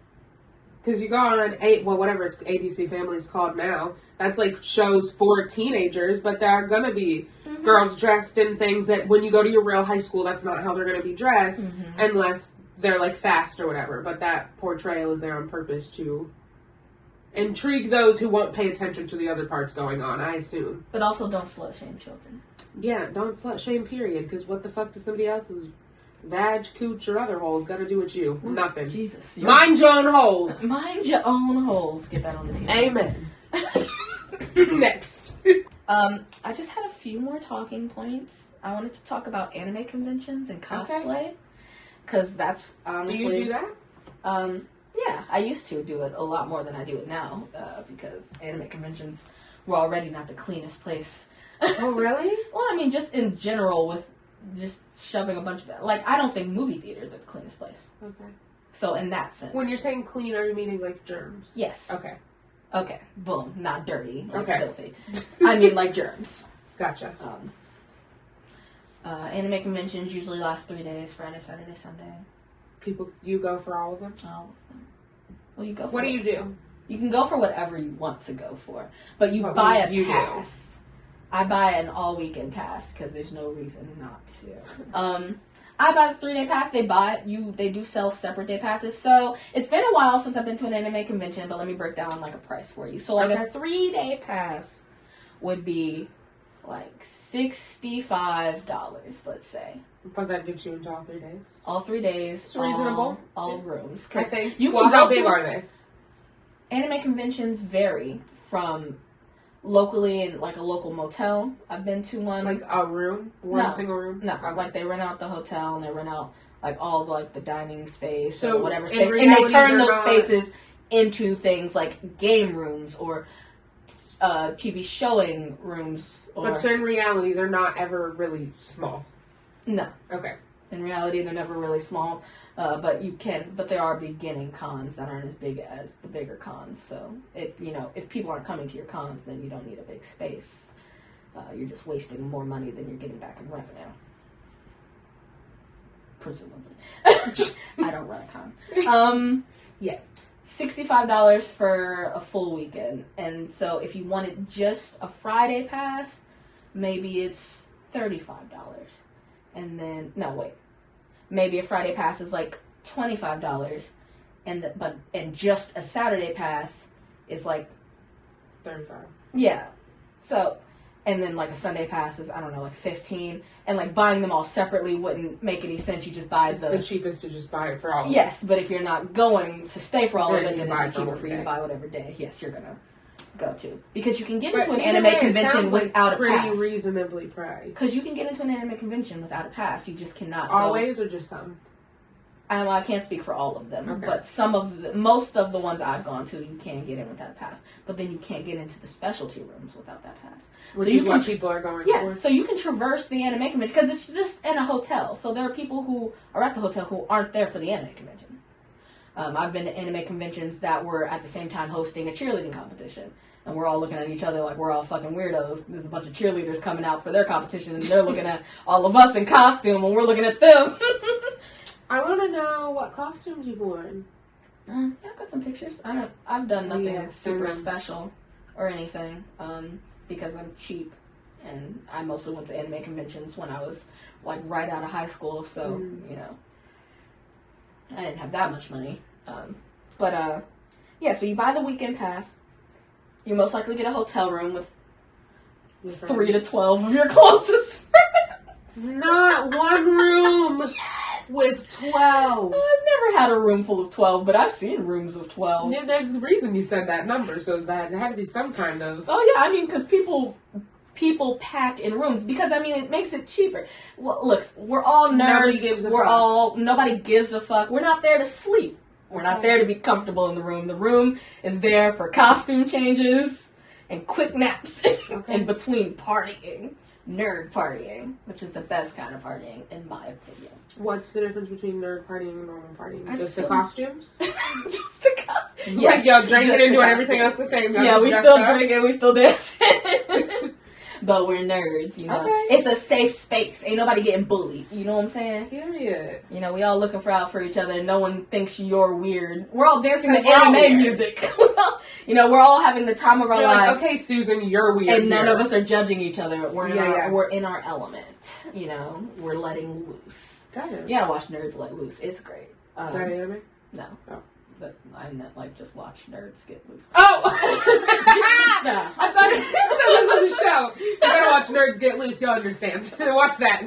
Because you go on whatever it's ABC Family's called now, that's like shows for teenagers, but there are going to be girls dressed in things that when you go to your real high school, that's not how they're going to be dressed, unless they're like fast or whatever. But that portrayal is there on purpose to intrigue those who won't pay attention to the other parts going on, I assume.
But also don't slut shame children.
Yeah, don't slut shame, period. Because what the fuck does somebody else's vag, cooch, or other holes got to do with you? Nothing.
Jesus.
Mind your own holes.
Mind your own holes. Get that on the TV.
Amen. Next.
I just had a few more talking points. I wanted to talk about anime conventions and cosplay. Because that's honestly...
Do you do that?
Yeah, I used to do it a lot more than I do it now, because anime conventions were already not the cleanest place.
Oh, really?
Well, I mean, just in general, with just shoving a bunch of... Like, I don't think movie theaters are the cleanest place.
Okay.
So, in that sense...
When you're saying clean, are you meaning, like, germs?
Yes.
Okay.
Boom. Not dirty. Like filthy. I mean, like, germs.
Gotcha.
Anime conventions usually last 3 days, Friday, Saturday, Sunday.
You go for all of them?
All of them. Well, you go for...
What do you do?
You can go for whatever you want to go for. But you buy a pass. I buy an all-weekend pass because there's no reason not to. I buy the 3-day pass. They do sell separate day passes. So it's been a while since I've been to an anime convention, but let me break down like a price for you. So like a 3-day pass would be like $65, let's say.
But that gives you into all 3 days.
All 3 days.
It's reasonable.
All rooms.
I think.
How
big are they?
Anime conventions vary from locally in like a local motel. I've been to one.
Like a room? Single room?
No.
Okay.
Like they rent out the hotel and they rent out like all the dining space
so
or whatever space. And they turn those spaces into things like game rooms or TV showing rooms.
But so in reality, they're not ever really small.
No.
Okay.
In reality, they're never really small. But there are beginning cons that aren't as big as the bigger cons. So if people aren't coming to your cons, then you don't need a big space. You're just wasting more money than you're getting back in revenue. Presumably. I don't run a con.
Yeah.
$65 for a full weekend. And so if you wanted just a Friday pass, maybe it's $35. And then, maybe a Friday pass is like $25, and just a Saturday pass is like
$35.
Yeah. So, and then like a Sunday pass is, I don't know, like $15, and like buying them all separately wouldn't make any sense. You just buy
it's the cheapest to just buy it for all of it.
Yes, but if you're not going to stay for all of it, then it's cheaper for you to
day.
buy whatever day. Yes, you're gonna go to, because you can get into an anime convention without a pass.
Pretty reasonably priced.
Because you can get into an anime convention without a pass. You just cannot
always or just some.
I can't speak for all of them,
okay.
But most of the ones I've gone to, you can get in without a pass. But then you can't get into the specialty rooms without that pass.
Which is what people are going for.
Yeah, so you can traverse the anime convention because it's just in a hotel. So there are people who are at the hotel who aren't there for the anime convention. I've been to anime conventions that were at the same time hosting a cheerleading competition. And we're all looking at each other like we're all fucking weirdos. There's a bunch of cheerleaders coming out for their competition, and they're looking at all of us in costume, and we're looking at them.
I want to know what costumes you've worn.
Yeah, I've got some pictures. I've done nothing super special or anything, because I'm cheap, and I mostly went to anime conventions when I was like right out of high school, so I didn't have that much money. So you buy the weekend pass. You most likely get a hotel room with 3 to 12 of your closest friends.
Not one room with 12.
I've never had a room full of 12, but I've seen rooms of 12.
Yeah, there's a reason you said that number, so that had to be some kind of...
Oh, yeah, I mean, because people pack in rooms, because, I mean, it makes it cheaper. Well, look, we're all nerds. Nobody gives a fuck. We're not there to sleep. We're not there to be comfortable in the room. The room is there for costume changes and quick naps in between partying. Nerd partying, which is the best kind of partying, in my opinion.
What's the difference between nerd partying and normal partying? Just the costumes?
Just the costumes.
Yes, like, y'all drinking and doing everything else the same.
Yeah, we still drinking, we still dancing. But we're nerds, you know. Okay. It's a safe space. Ain't nobody getting bullied. You know what I'm saying?
Period.
You know, we all looking out for each other. No one thinks you're weird. We're all dancing to anime music. You know, we're all having the time of our lives.
Like, okay, Susan, you're weird.
And none of us are judging each other. We're in our element. You know, we're letting loose.
Got it.
You gotta watch Nerds Let Loose. It's great.
Is that anime?
No.
Oh.
But I meant like just watch Nerds Get Loose.
Oh! No. I thought this was a show. You gotta watch Nerds Get Loose, you'll understand. Watch that.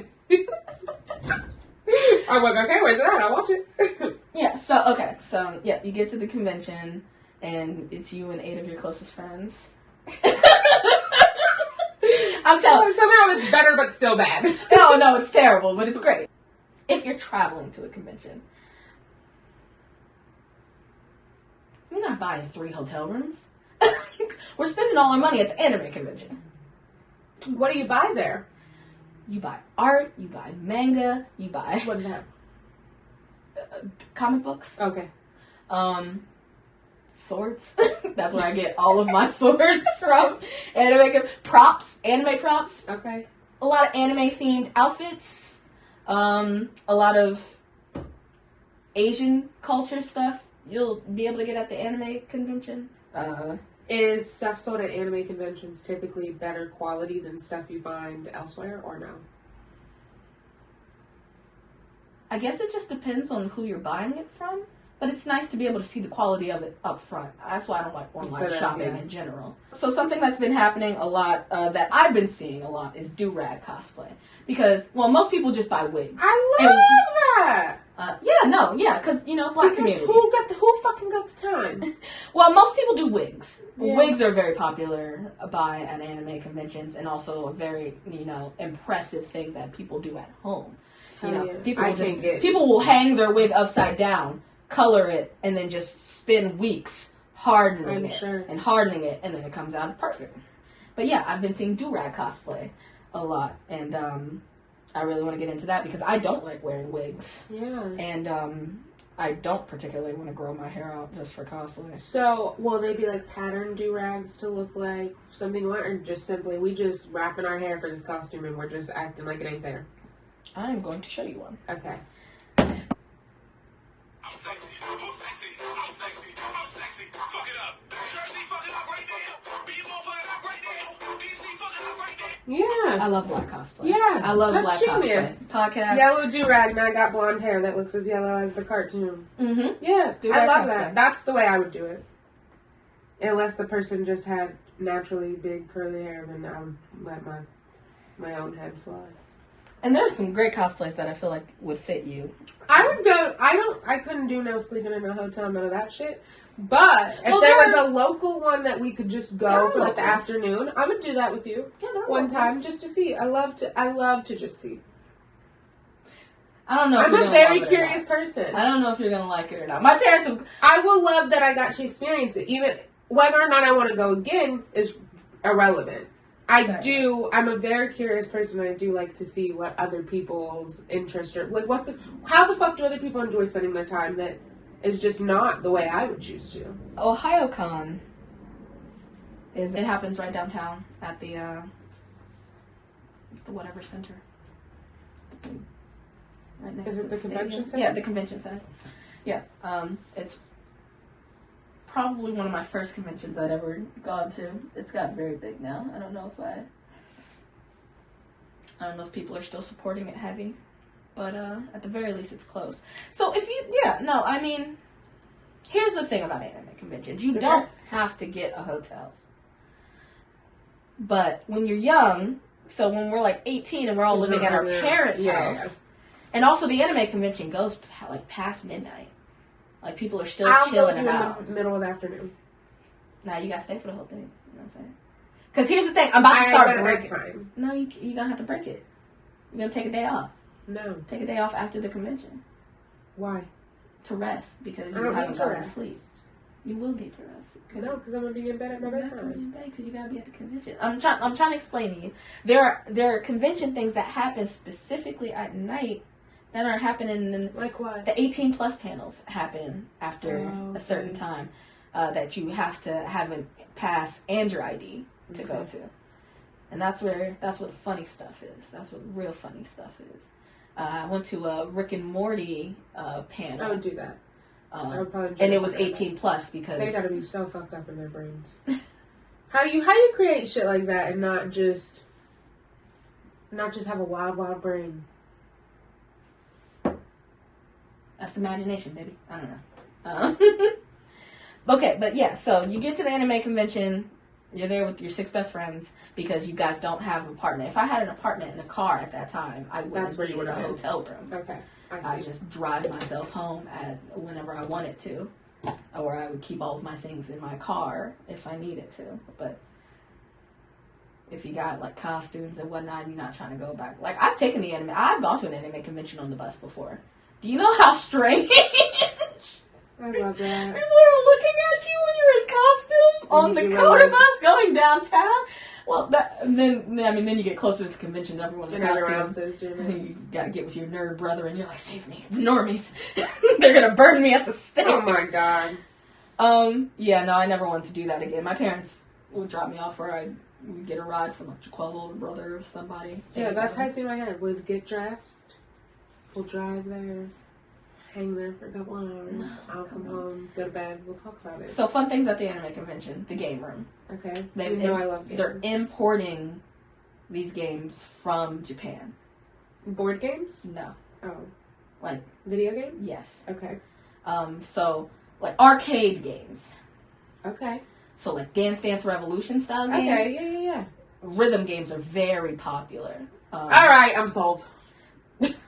I'm like, okay, where's it at? I'll watch it.
Yeah, so you get to the convention, and it's you and 8 of your closest friends. I'm telling you.
Somehow it's better, but still bad.
No, it's terrible, but it's great. If you're traveling to a convention, we're not buying 3 hotel rooms. We're spending all our money at the anime convention.
What do you buy there?
You buy art, you buy manga, you buy...
What does that have?
Comic books.
Okay.
Swords. That's where I get all of my swords from. Anime props.
Okay.
A lot of anime-themed outfits. A lot of Asian culture stuff you'll be able to get at the anime convention.
Is stuff sold at anime conventions typically better quality than stuff you find elsewhere, or no?
I guess it just depends on who you're buying it from, but it's nice to be able to see the quality of it up front. That's why I don't like online shopping in general. So something that's been happening a lot, that I've been seeing a lot, is do-rag cosplay. Because, well, most people just buy wigs.
I love that!
Because, black community.
Who fucking got the time?
Well, most people do wigs.
Yeah.
Wigs are very popular at anime conventions, and also a very, impressive thing that people do at home. People will hang their wig upside down, color it, and then just spend weeks hardening it, and then it comes out perfect. But yeah, I've been seeing do-rag cosplay a lot, and I really want to get into that because I don't like wearing wigs.
Yeah.
And I don't particularly want to grow my hair out just for cosplay.
So, will they be like pattern do-rags to look like something you want, or just simply we just wrapping our hair for this costume and we're just acting like it ain't there?
I'm going to show you one.
Okay.
I'm sexy. I'm sexy. I'm sexy. I'm sexy. Fuck it up. Jersey, fuck it up right now. B-Ball, fuck it up right now. DC, fuck it up right now.
Yeah.
I love black cosplay.
Yeah.
I love black
genius.
cosplay. Podcast.
Yellow do-rag, and I got blonde hair that looks as yellow as the cartoon.
Mm-hmm.
Yeah.
Do-rag
I love
cosplay.
that. That's the way I would do it. Unless the person just had naturally big curly hair, then I would let my own head fly.
And there's some great cosplays that I feel like would fit you.
I would go. I couldn't do no sleeping in a hotel, none of that shit. But if there was a local one that we could just go for like the afternoon, I would do that with you one time just to see. I love to just see.
I don't know.
I'm a very curious person.
I don't know if you're gonna like it or not. My parents have.
I will love that I got to experience it. Even whether or not I want to go again is irrelevant. I'm a very curious person, and I do like to see what other people's interests are. Like, how the fuck do other people enjoy spending their time that is just not the way I would choose to?
OhioCon it happens right downtown at the whatever center. Right next
is it the convention center?
Yeah, the convention center. Yeah, it's probably one of my first conventions I'd ever gone to. It's gotten very big now. I don't know if people are still supporting it heavy, but at the very least it's close. So here's the thing about anime conventions. You don't have to get a hotel. But when you're young, so when we're like 18 and we're all living at our parents' house, and also the anime convention goes like past midnight. Like, people are still chilling about.
In the middle of the afternoon.
Nah, you gotta stay for the whole thing. You know what I'm saying? Because here's the thing. I'm about to start breaking.
Time.
No, you're gonna have to break it. You're gonna take a day off.
No.
Take a day off after the convention.
Why?
To rest. Because you
haven't
gone to sleep. You will need to rest.
No, because I'm gonna be in bed at my bedtime.
You're not gonna be in bed because you gotta be at the convention. I'm trying to explain to you. There are convention things that happen specifically at night that are happening.
Like what?
The 18+ panels happen after a certain time that you have to have a pass and your ID to go to. And that's what the funny stuff is. That's what real funny stuff is. I went to a Rick and Morty panel.
I would do that. I would probably
and it was 18+ because
they gotta be so fucked up in their brains. How do you create shit like that and not just have a wild brain?
That's the imagination, baby. I don't know. Okay, but yeah, so you get to the anime convention, you're there with your 6 best friends because you guys don't have an apartment. If I had an apartment and a car at that time, I wouldn't be in a hotel room.
Okay, I see.
I just drive myself home whenever I wanted to, or I would keep all of my things in my car if I needed to. But if you got like costumes and whatnot, you're not trying to go back. Like, I've gone to an anime convention on the bus before. Do you know how strange?
I love that.
People are looking at you when you're in costume on the color bus going downtown. Well, then you get closer to the convention, everyone's in costumes. You gotta get with your nerd brother, and you're like, save me, the normies. They're gonna burn me at the stake.
Oh my god.
Yeah, no, I never wanted to do that again. My parents would drop me off, or I'd get a ride from like Jaquel's older brother or somebody.
Yeah, that's how I see my head. We'd get dressed. We'll drive there. hang there for a couple hours. I'll come home, go to bed. We'll talk about it.
So fun things at the anime convention. The game room.
Okay.
I love games. They're importing these games from Japan.
Board games?
No.
Oh.
Like
video games?
Yes.
Okay.
So like arcade games.
Okay.
So like Dance Dance Revolution style games.
Okay, yeah.
Rhythm games are very popular.
All right, I'm sold.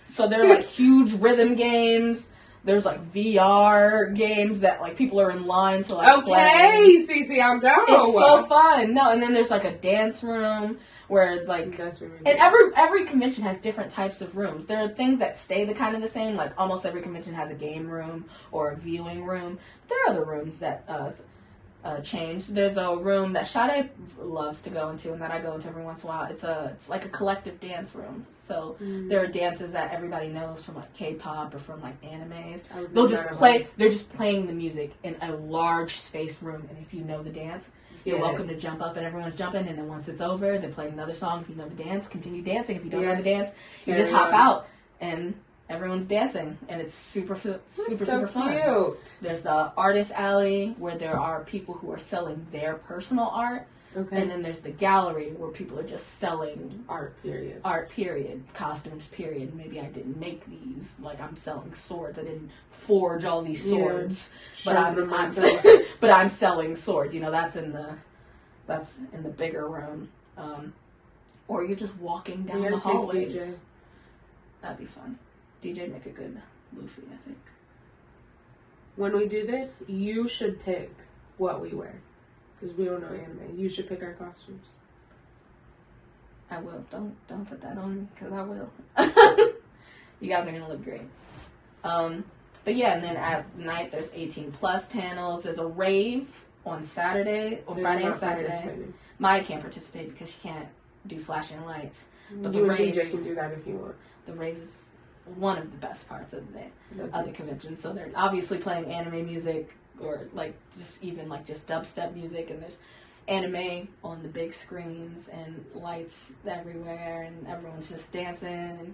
So they're like huge rhythm games. There's like VR games that like people are in line to like
play. Cece, I'll go.
It's so fun. No, and then there's like a dance room where like and every convention has different types of rooms. There are things that stay the same. Like almost every convention has a game room or a viewing room. There are other rooms that changed. There's a room that Sade loves to go into and that I go into every once in a while. It's like a collective dance room. So there are dances that everybody knows from like K-pop or from like animes. They'll just play. They're just playing the music in a large space room, and if you know the dance, you're welcome to jump up, and everyone's jumping. And then once it's over, they play another song. If you know the dance, continue dancing. If you don't know the dance, you just hop out and everyone's dancing, and it's super fun.
Cute.
There's the artist alley where there are people who are selling their personal art.
Okay.
And then there's the gallery where people are just selling
art period,
costumes period. Maybe I didn't make these. Like I'm selling swords. I didn't forge all these swords, but I'm selling swords. You know, that's in the bigger room. Or you're just walking down the hallways. That'd be fun. DJ make a good Luffy, I think.
When we do this, you should pick what we wear. Because we don't know anime. You should pick our costumes.
I will. Don't put that on me, because I will. You guys are going to look great. But yeah, and then at night there's 18 plus panels. There's a rave on Friday and Saturday. Maya can't participate because she can't do flashing lights. But
you and DJ can do that if you want.
The rave is one of the best parts of the convention. So they're obviously playing anime music or like just dubstep music, and there's anime on the big screens and lights everywhere, and everyone's just dancing, and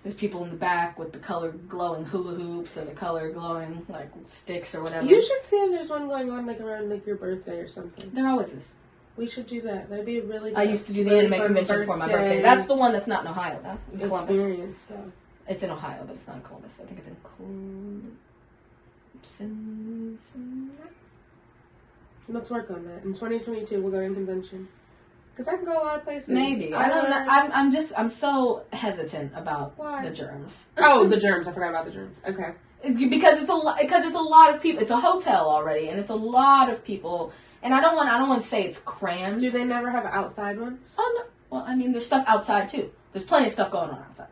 there's people in the back with the color glowing hula hoops or the color glowing like sticks or whatever.
You should see if there's one going on like around like your birthday or something.
There always is.
We should do that. That'd be really good.
I used to do the anime convention for my birthday. That's the one that's not in Ohio, though. In Columbus.
Experience, though.
It's in Ohio, but it's not in Columbus. I think it's in Columbus.
Let's work on that. In 2022, we'll go to a convention. Because I can go a lot of places.
Maybe. I don't know. I'm so hesitant about the germs.
Oh, the germs. I forgot about the germs. Okay.
Because it's a lot of people. It's a hotel already, and it's a lot of people. And I don't want to say it's crammed.
Do they never have outside ones?
Oh, no. Well, I mean, there's stuff outside, too. There's plenty of stuff going on outside.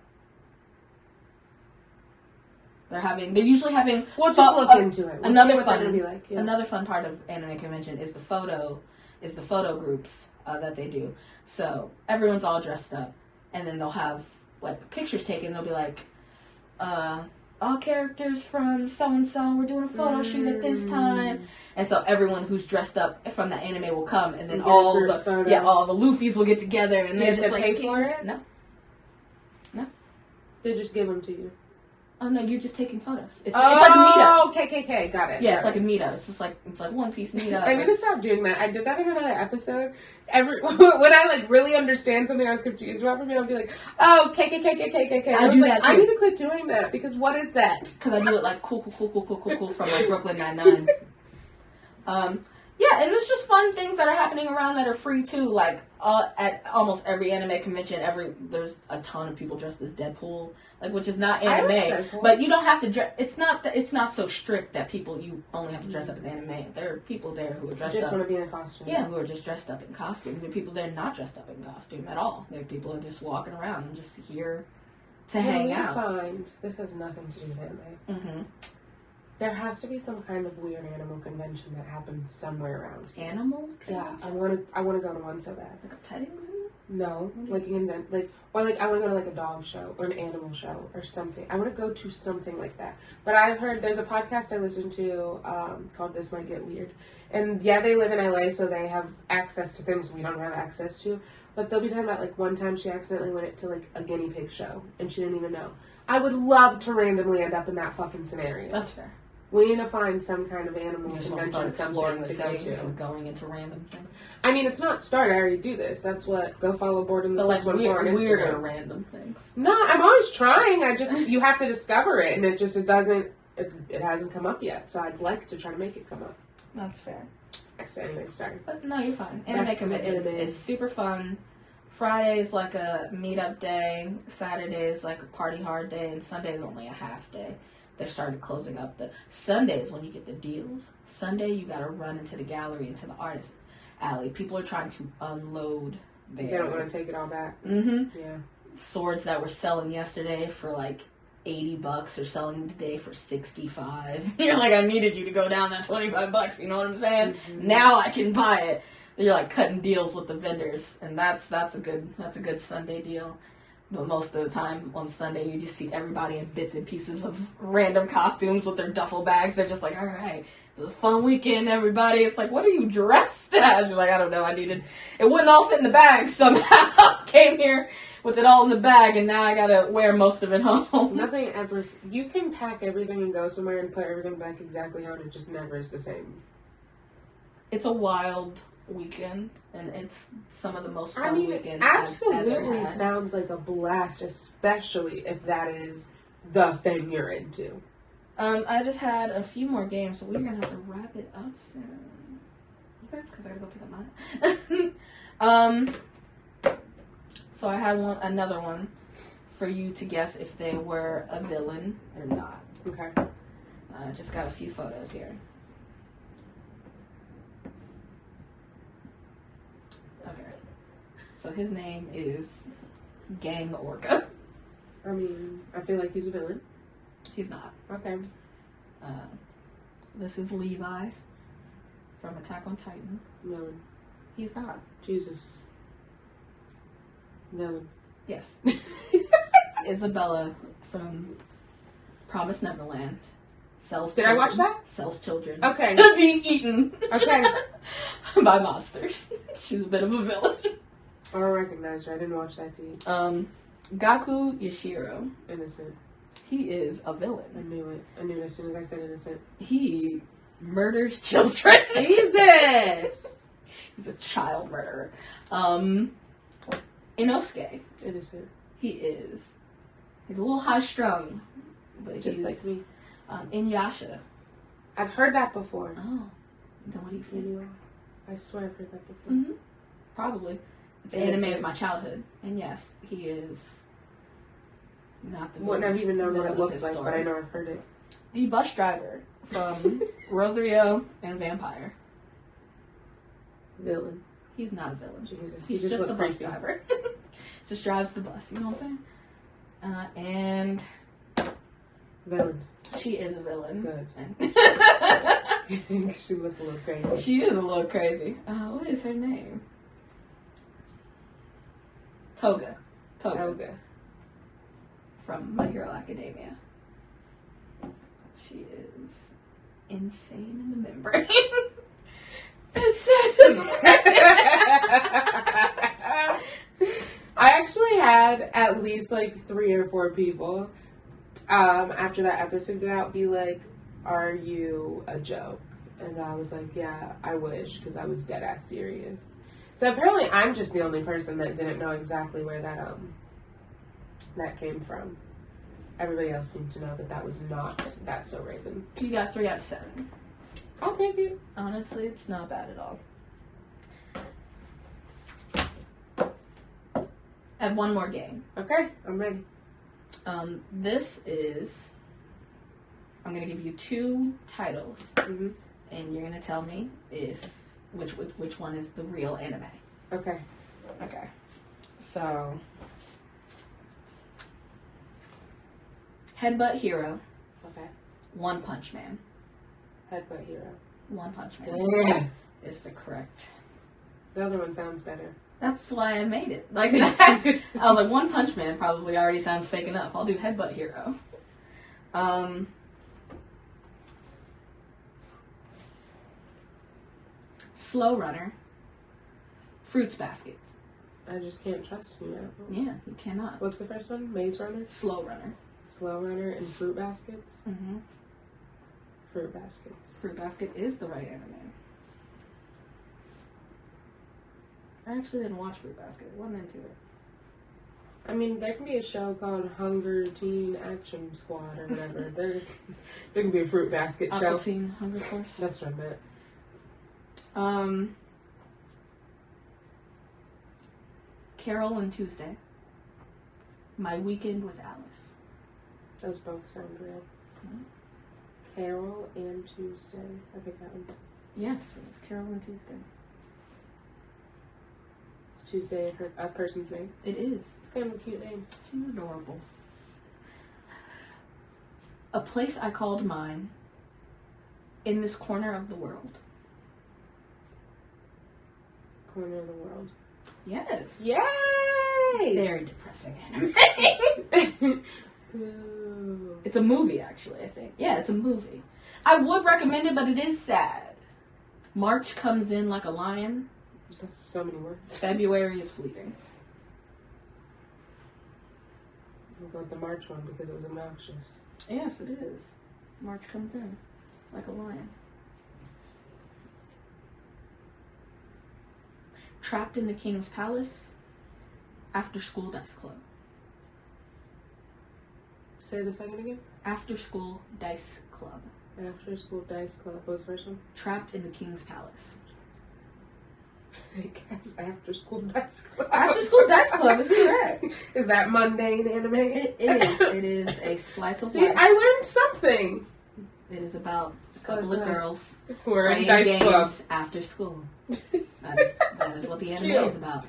They're usually having...
We'll just look into it.
Another fun part of anime convention is the photo groups that they do. So, everyone's all dressed up. And then they'll have, like, pictures taken. They'll be like, all characters from so-and-so, we're doing a photo shoot at this time. And so everyone who's dressed up from the anime will come, and then all the Luffys will get together, and they're just like...
pay for it?
No.
They just give them to you.
Oh, no, you're just taking photos. It's like a meetup.
Oh, KKK, got it.
Yeah, it's like a meetup. It's like One Piece meetup.
I need to stop doing that. I did that in another episode. When I like really understand something I was confused about for me, I'll be like, oh, KKK.
I do that too.
I need to quit doing that because what is that?
Because I do it like cool from like Brooklyn Nine-Nine. Yeah, and there's just fun things that are happening around that are free too. Like at almost every anime convention, there's a ton of people dressed as Deadpool, like which is not anime, but you don't have to dress. It's not so strict that you only have to dress up as anime. There are people there who are dressed up.
Just want to be in a costume.
Yeah, who are just dressed up in costume. There are people there not dressed up in costume at all. There are people who are just walking around and just here to hang out.
This has nothing to do with anime.
Mm-hmm.
There has to be some kind of weird animal convention that happens somewhere around here.
Animal
convention? Yeah, I want to go to one so bad.
Like a petting zoo?
No, like an event, I want to go to like a dog show or an animal show or something. I want to go to something like that. But I've heard there's a podcast I listen to called This Might Get Weird, and yeah, they live in LA, so they have access to things we don't have access to. But they'll be talking about like one time she accidentally went to like a guinea pig show and she didn't even know. I would love to randomly end up in that fucking scenario.
That's fair.
We need to find some kind of animal
You just want to
convention,
start exploring
something
the
to go
city
to.
and going into random things.
I mean, it's not start. I already do this. That's what Go Follow Boredom.
But like
on Instagram.
weirder random things.
No, I'm always trying. You have to discover it, and it hasn't come up yet. So I'd like to try to make it come up.
That's fair.
So anyway, sorry.
But no, you're fine.
Back
Anime
to
commitments.
anime.
It's super fun. Friday's like a meetup day. Saturday's like a party hard day, and Sunday's only a half day. They're started closing up the Sundays when you get the deals. Sunday you gotta run into the gallery, into the artist alley. People are trying to unload their.
They don't want to take it all back.
Mm-hmm.
Yeah.
Swords that were selling yesterday for like $80 are selling today for $65. You're like, I needed you to go down that $25. You know what I'm saying?
Mm-hmm.
Now I can buy it. You're like cutting deals with the vendors, and that's a good Sunday deal. But most of the time on Sunday, you just see everybody in bits and pieces of random costumes with their duffel bags. They're just like, all right, it was a fun weekend, everybody. It's like, what are you dressed as? You're like, I don't know. It wouldn't all fit in the bag somehow. Came here with it all in the bag, and now I gotta wear most of it home.
Nothing ever. You can pack everything and go somewhere and put everything back exactly how it just never is the same.
It's a wild weekend, and it's some of the most fun weekends
absolutely
I've ever had.
sounds like a blast, especially if that is the thing you're into.
I just had a few more games, so we're gonna have to wrap it up soon.
Okay.
Because I gotta go pick up mine. So I had another one for you to guess if they were a villain or not.
Okay.
I just got a few photos here. Okay. So his name is Gang Orca.
I mean, I feel like he's a villain.
He's not.
Okay.
This is Levi from Attack on Titan.
Villain.
He's not.
Jesus. Villain.
Yes. Isabella from Promised Neverland.
Did I watch that?
Sells children.
Okay.
To be eaten.
Okay.
By monsters. She's a bit of a villain.
I don't recognize her. I didn't watch that too.
Gaku Yashiro.
Innocent.
He is a villain.
I knew it. I knew it as soon as I said innocent.
He murders children.
Jesus!
He's a child murderer. Inosuke.
Innocent.
He's a little high strung. But
Just like me.
Inuyasha.
I've heard that before.
Oh. Then what do you think?
I swear I've heard that before.
Mm-hmm. Probably. It's the
Innocent.
anime of my childhood. And yes, he is not the
Wouldn't have even known what
villain
it
of
looks
his
like,
story.
but I know I've heard it.
The bus driver from Rosario and Vampire.
Villain.
He's not a villain.
Jesus.
He's just a bus driver. Just drives the bus, you know what I'm saying? And
Villain.
she is a villain.
Good. She looked a little crazy.
She is a little crazy. What is her name? Toga. From My Hero Academia. She is insane in the membrane.
I actually had at least like 3 or 4 people after that episode got out be like, "Are you a joke?" And I was like, "Yeah, I wish," because I was dead ass serious. So apparently I'm just the only person that didn't know exactly where that came from. Everybody else seemed to know that was not That's So Raven.
You got 3 out of 7.
I'll take it.
Honestly, it's not bad at all. I have one more game.
Okay, I'm ready.
This is... I'm going to give you 2 titles,
Mm-hmm.
and you're going to tell me which one is the real anime.
Okay.
Okay. So... Headbutt Hero.
Okay.
One Punch Man.
Headbutt Hero.
One Punch Man
Yeah.
is the correct.
The other one sounds better.
That's why I made it. Like that. I was like, One Punch Man probably already sounds fake enough. I'll do Headbutt Hero. Slow Runner. Fruits Baskets.
I just can't trust you now.
Yeah, you cannot.
What's the first one? Maze Runner?
Slow Runner.
Slow Runner and Fruit Baskets.
Mm-hmm.
Fruit Baskets.
Fruit Basket is the right anime. I actually didn't watch Fruit Basket. I wasn't into it.
I mean, there can be a show called Hunger Teen Action Squad or whatever. there can be a Fruit Basket show.
Teen Hunger Force.
That's what I meant.
Carol and Tuesday. My Weekend with Alice.
Those both sound real.
Hmm?
Carol and Tuesday. I picked that one.
Yes, it's Carol and Tuesday.
Is Tuesday a person's name?
It is.
It's kind of a cute name.
She's adorable. A Place I Called Mine. In This Corner of the World.
Corner of the World.
Yes.
Yay!
Very depressing anime.
Boo.
It's a movie, actually, I think. Yeah, it's a movie. I would recommend it, but it is sad. March comes in like a lion.
That's so many words.
February is fleeting.
We'll go with the March one because it was obnoxious.
Yes, it is. March comes in like a lion. Trapped in the King's Palace. After School Dice Club.
Say the second again.
After School Dice Club.
After School Dice Club. What was the first one?
Trapped in the King's Palace.
I guess After School Dice Club.
After School Dice Club is correct.
Is that mundane anime?
It is. It is a slice of
See,
life.
I learned something.
It is about a
Slice
couple of
of life.
girls
We're in
playing
Dice
games
Club.
after school. That is what the
It's
anime
cute.
is about.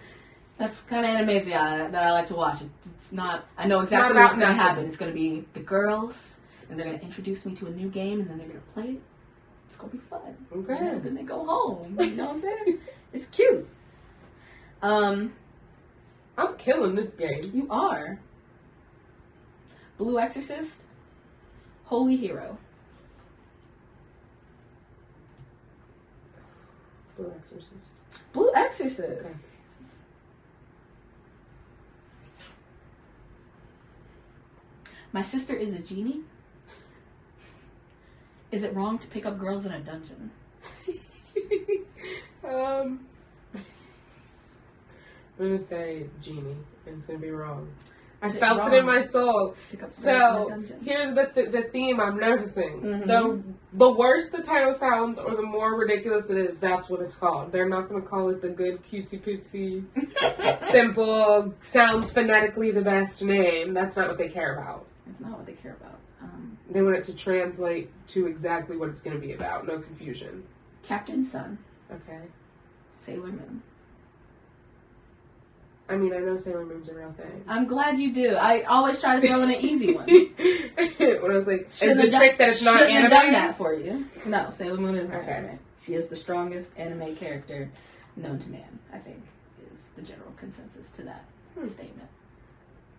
That's kind of animes that I like to watch. It's not. I know
It's
exactly
not about
what's going to
nothing.
happen. It's going to be the girls, and they're going to introduce me to a new game, and then they're going to play it. It's going to be fun.
Okay.
You know, then they go home. You know what I'm saying? It's cute.
I'm killing this game.
You are. Blue Exorcist. Holy Hero.
Blue Exorcist.
Blue Exorcist.
Okay.
My Sister is a Genie. Is it wrong to pick up girls in a dungeon?
I'm gonna say Genie, and it's gonna be wrong. I
Is it
felt it
wrong
in my soul.
to pick up girls in
So
a dungeon?
here's the theme I'm noticing.
Mhm.
The worse the title sounds, or the more ridiculous it is, that's what it's called. They're not gonna call it the good cutesy pootsy, simple, sounds phonetically the best name. That's not what they care about.
That's not what they care about.
They want it to translate to exactly what it's gonna be about. No confusion.
Captain Sun.
Okay.
Sailor Moon.
I mean, I know Sailor Moon's a real thing.
I'm glad you do. I always try to throw in an easy one.
When I was like, is the trick that it's not
shouldn't
anime?
have done that for you. No, Sailor Moon is not
Okay.
anime. She is the strongest anime character known to man, I think, is the general consensus to that statement.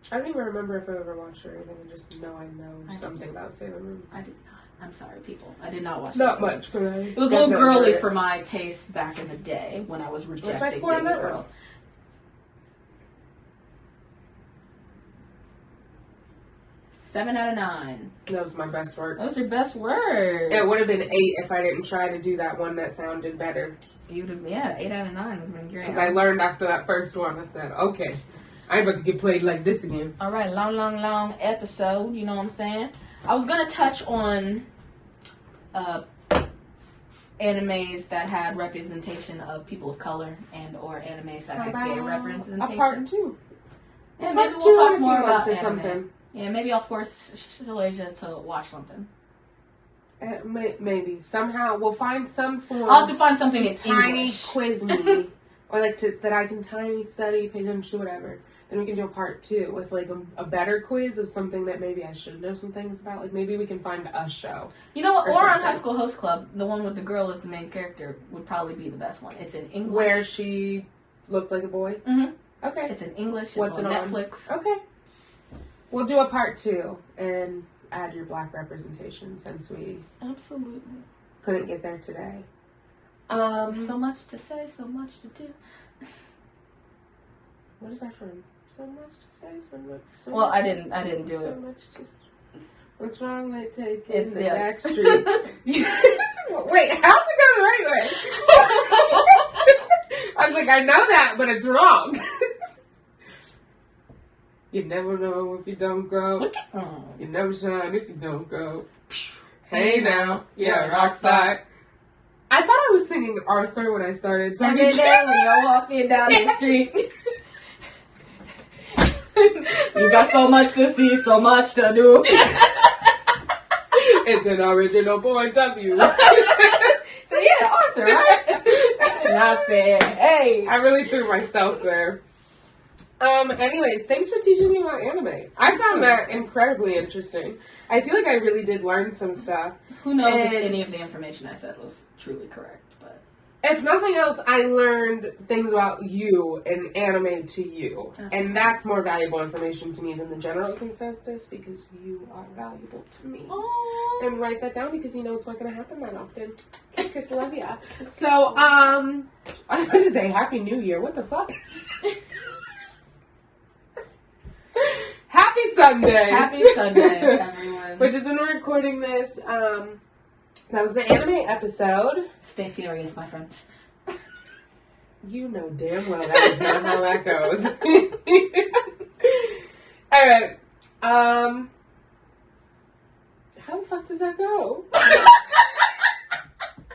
I don't even remember if I ever watched her or anything. I just know I know
I
something
didn't.
about Sailor Moon.
I did not. I'm sorry, people. I did not watch
Not
Sailor Moon.
much, but
It was a little girly for my taste back in the day when I was rejecting
What's my score on
being a
that
girl.
one?
Seven out of 9.
That was my best work.
Those are best words.
It would have been 8 if I didn't try to do that one that sounded better.
You would have, yeah, 8 out of 9 would have been great.
Because I learned after that first one, I said, okay, I ain't about to get played like this again.
All right, long episode. You know what I'm saying? I was gonna touch on animes that had representation of people of color and/or animes that had gay representation.
A part 2.
Yeah,
Part
maybe
2
we'll
in
talk
a few
more
months
about
or
anime.
something.
Yeah, maybe I'll force Shelasia to watch something.
Maybe somehow we'll find some form.
I'll have to find something in
tiny
English.
quiz me, or like that I can tiny study, pay attention to whatever. Then we can do a part 2 with like a better quiz of something that maybe I should know some things about. Like maybe we can find a show.
You know what?
Or
Or on
something.
High School Host Club, the one with the girl as the main character would probably be the best one. It's in English.
Where she looked like a boy.
Mm-hmm.
Okay.
It's in English. It's
What's
on
it on?
Netflix.
Okay. We'll do a part 2 and add your black representation since we
Absolutely.
couldn't get there today.
So much to say, so much to do.
What is that from? So much to say, so much. So
Well,
much,
I didn't do
so
it.
much to What's wrong with taking
It's
the
yes.
back street? Wait, how's it go the right way? I was like, I know that, but it's wrong. You never know if you don't grow. You never shine if you don't grow. Hey now, you're a rock star. I thought I was singing Arthur when I started. So
Every day when you're walking down the street. You got so much to see, so much to do.
It's an original point of view.
So yeah, Arthur, right? And I said, hey.
I really threw myself there. Anyways, thanks for teaching me about anime. I found that incredibly interesting. I feel like I really did learn some stuff.
Who knows if any of the information I said was truly correct, but
if nothing else, I learned things about you and anime to you.
Absolutely.
And that's more valuable information to me than the general consensus because you are valuable to me.
oh.
And write that down because you know it's not going to happen that often. Kiss, love ya. So, I was about to say Happy New Year. What the fuck? Happy Sunday!
Happy Sunday, everyone.
Which is when we're recording this. That was the anime episode.
Stay furious, my friends.
You know damn well that is not how that goes. Alright. How the fuck does that go?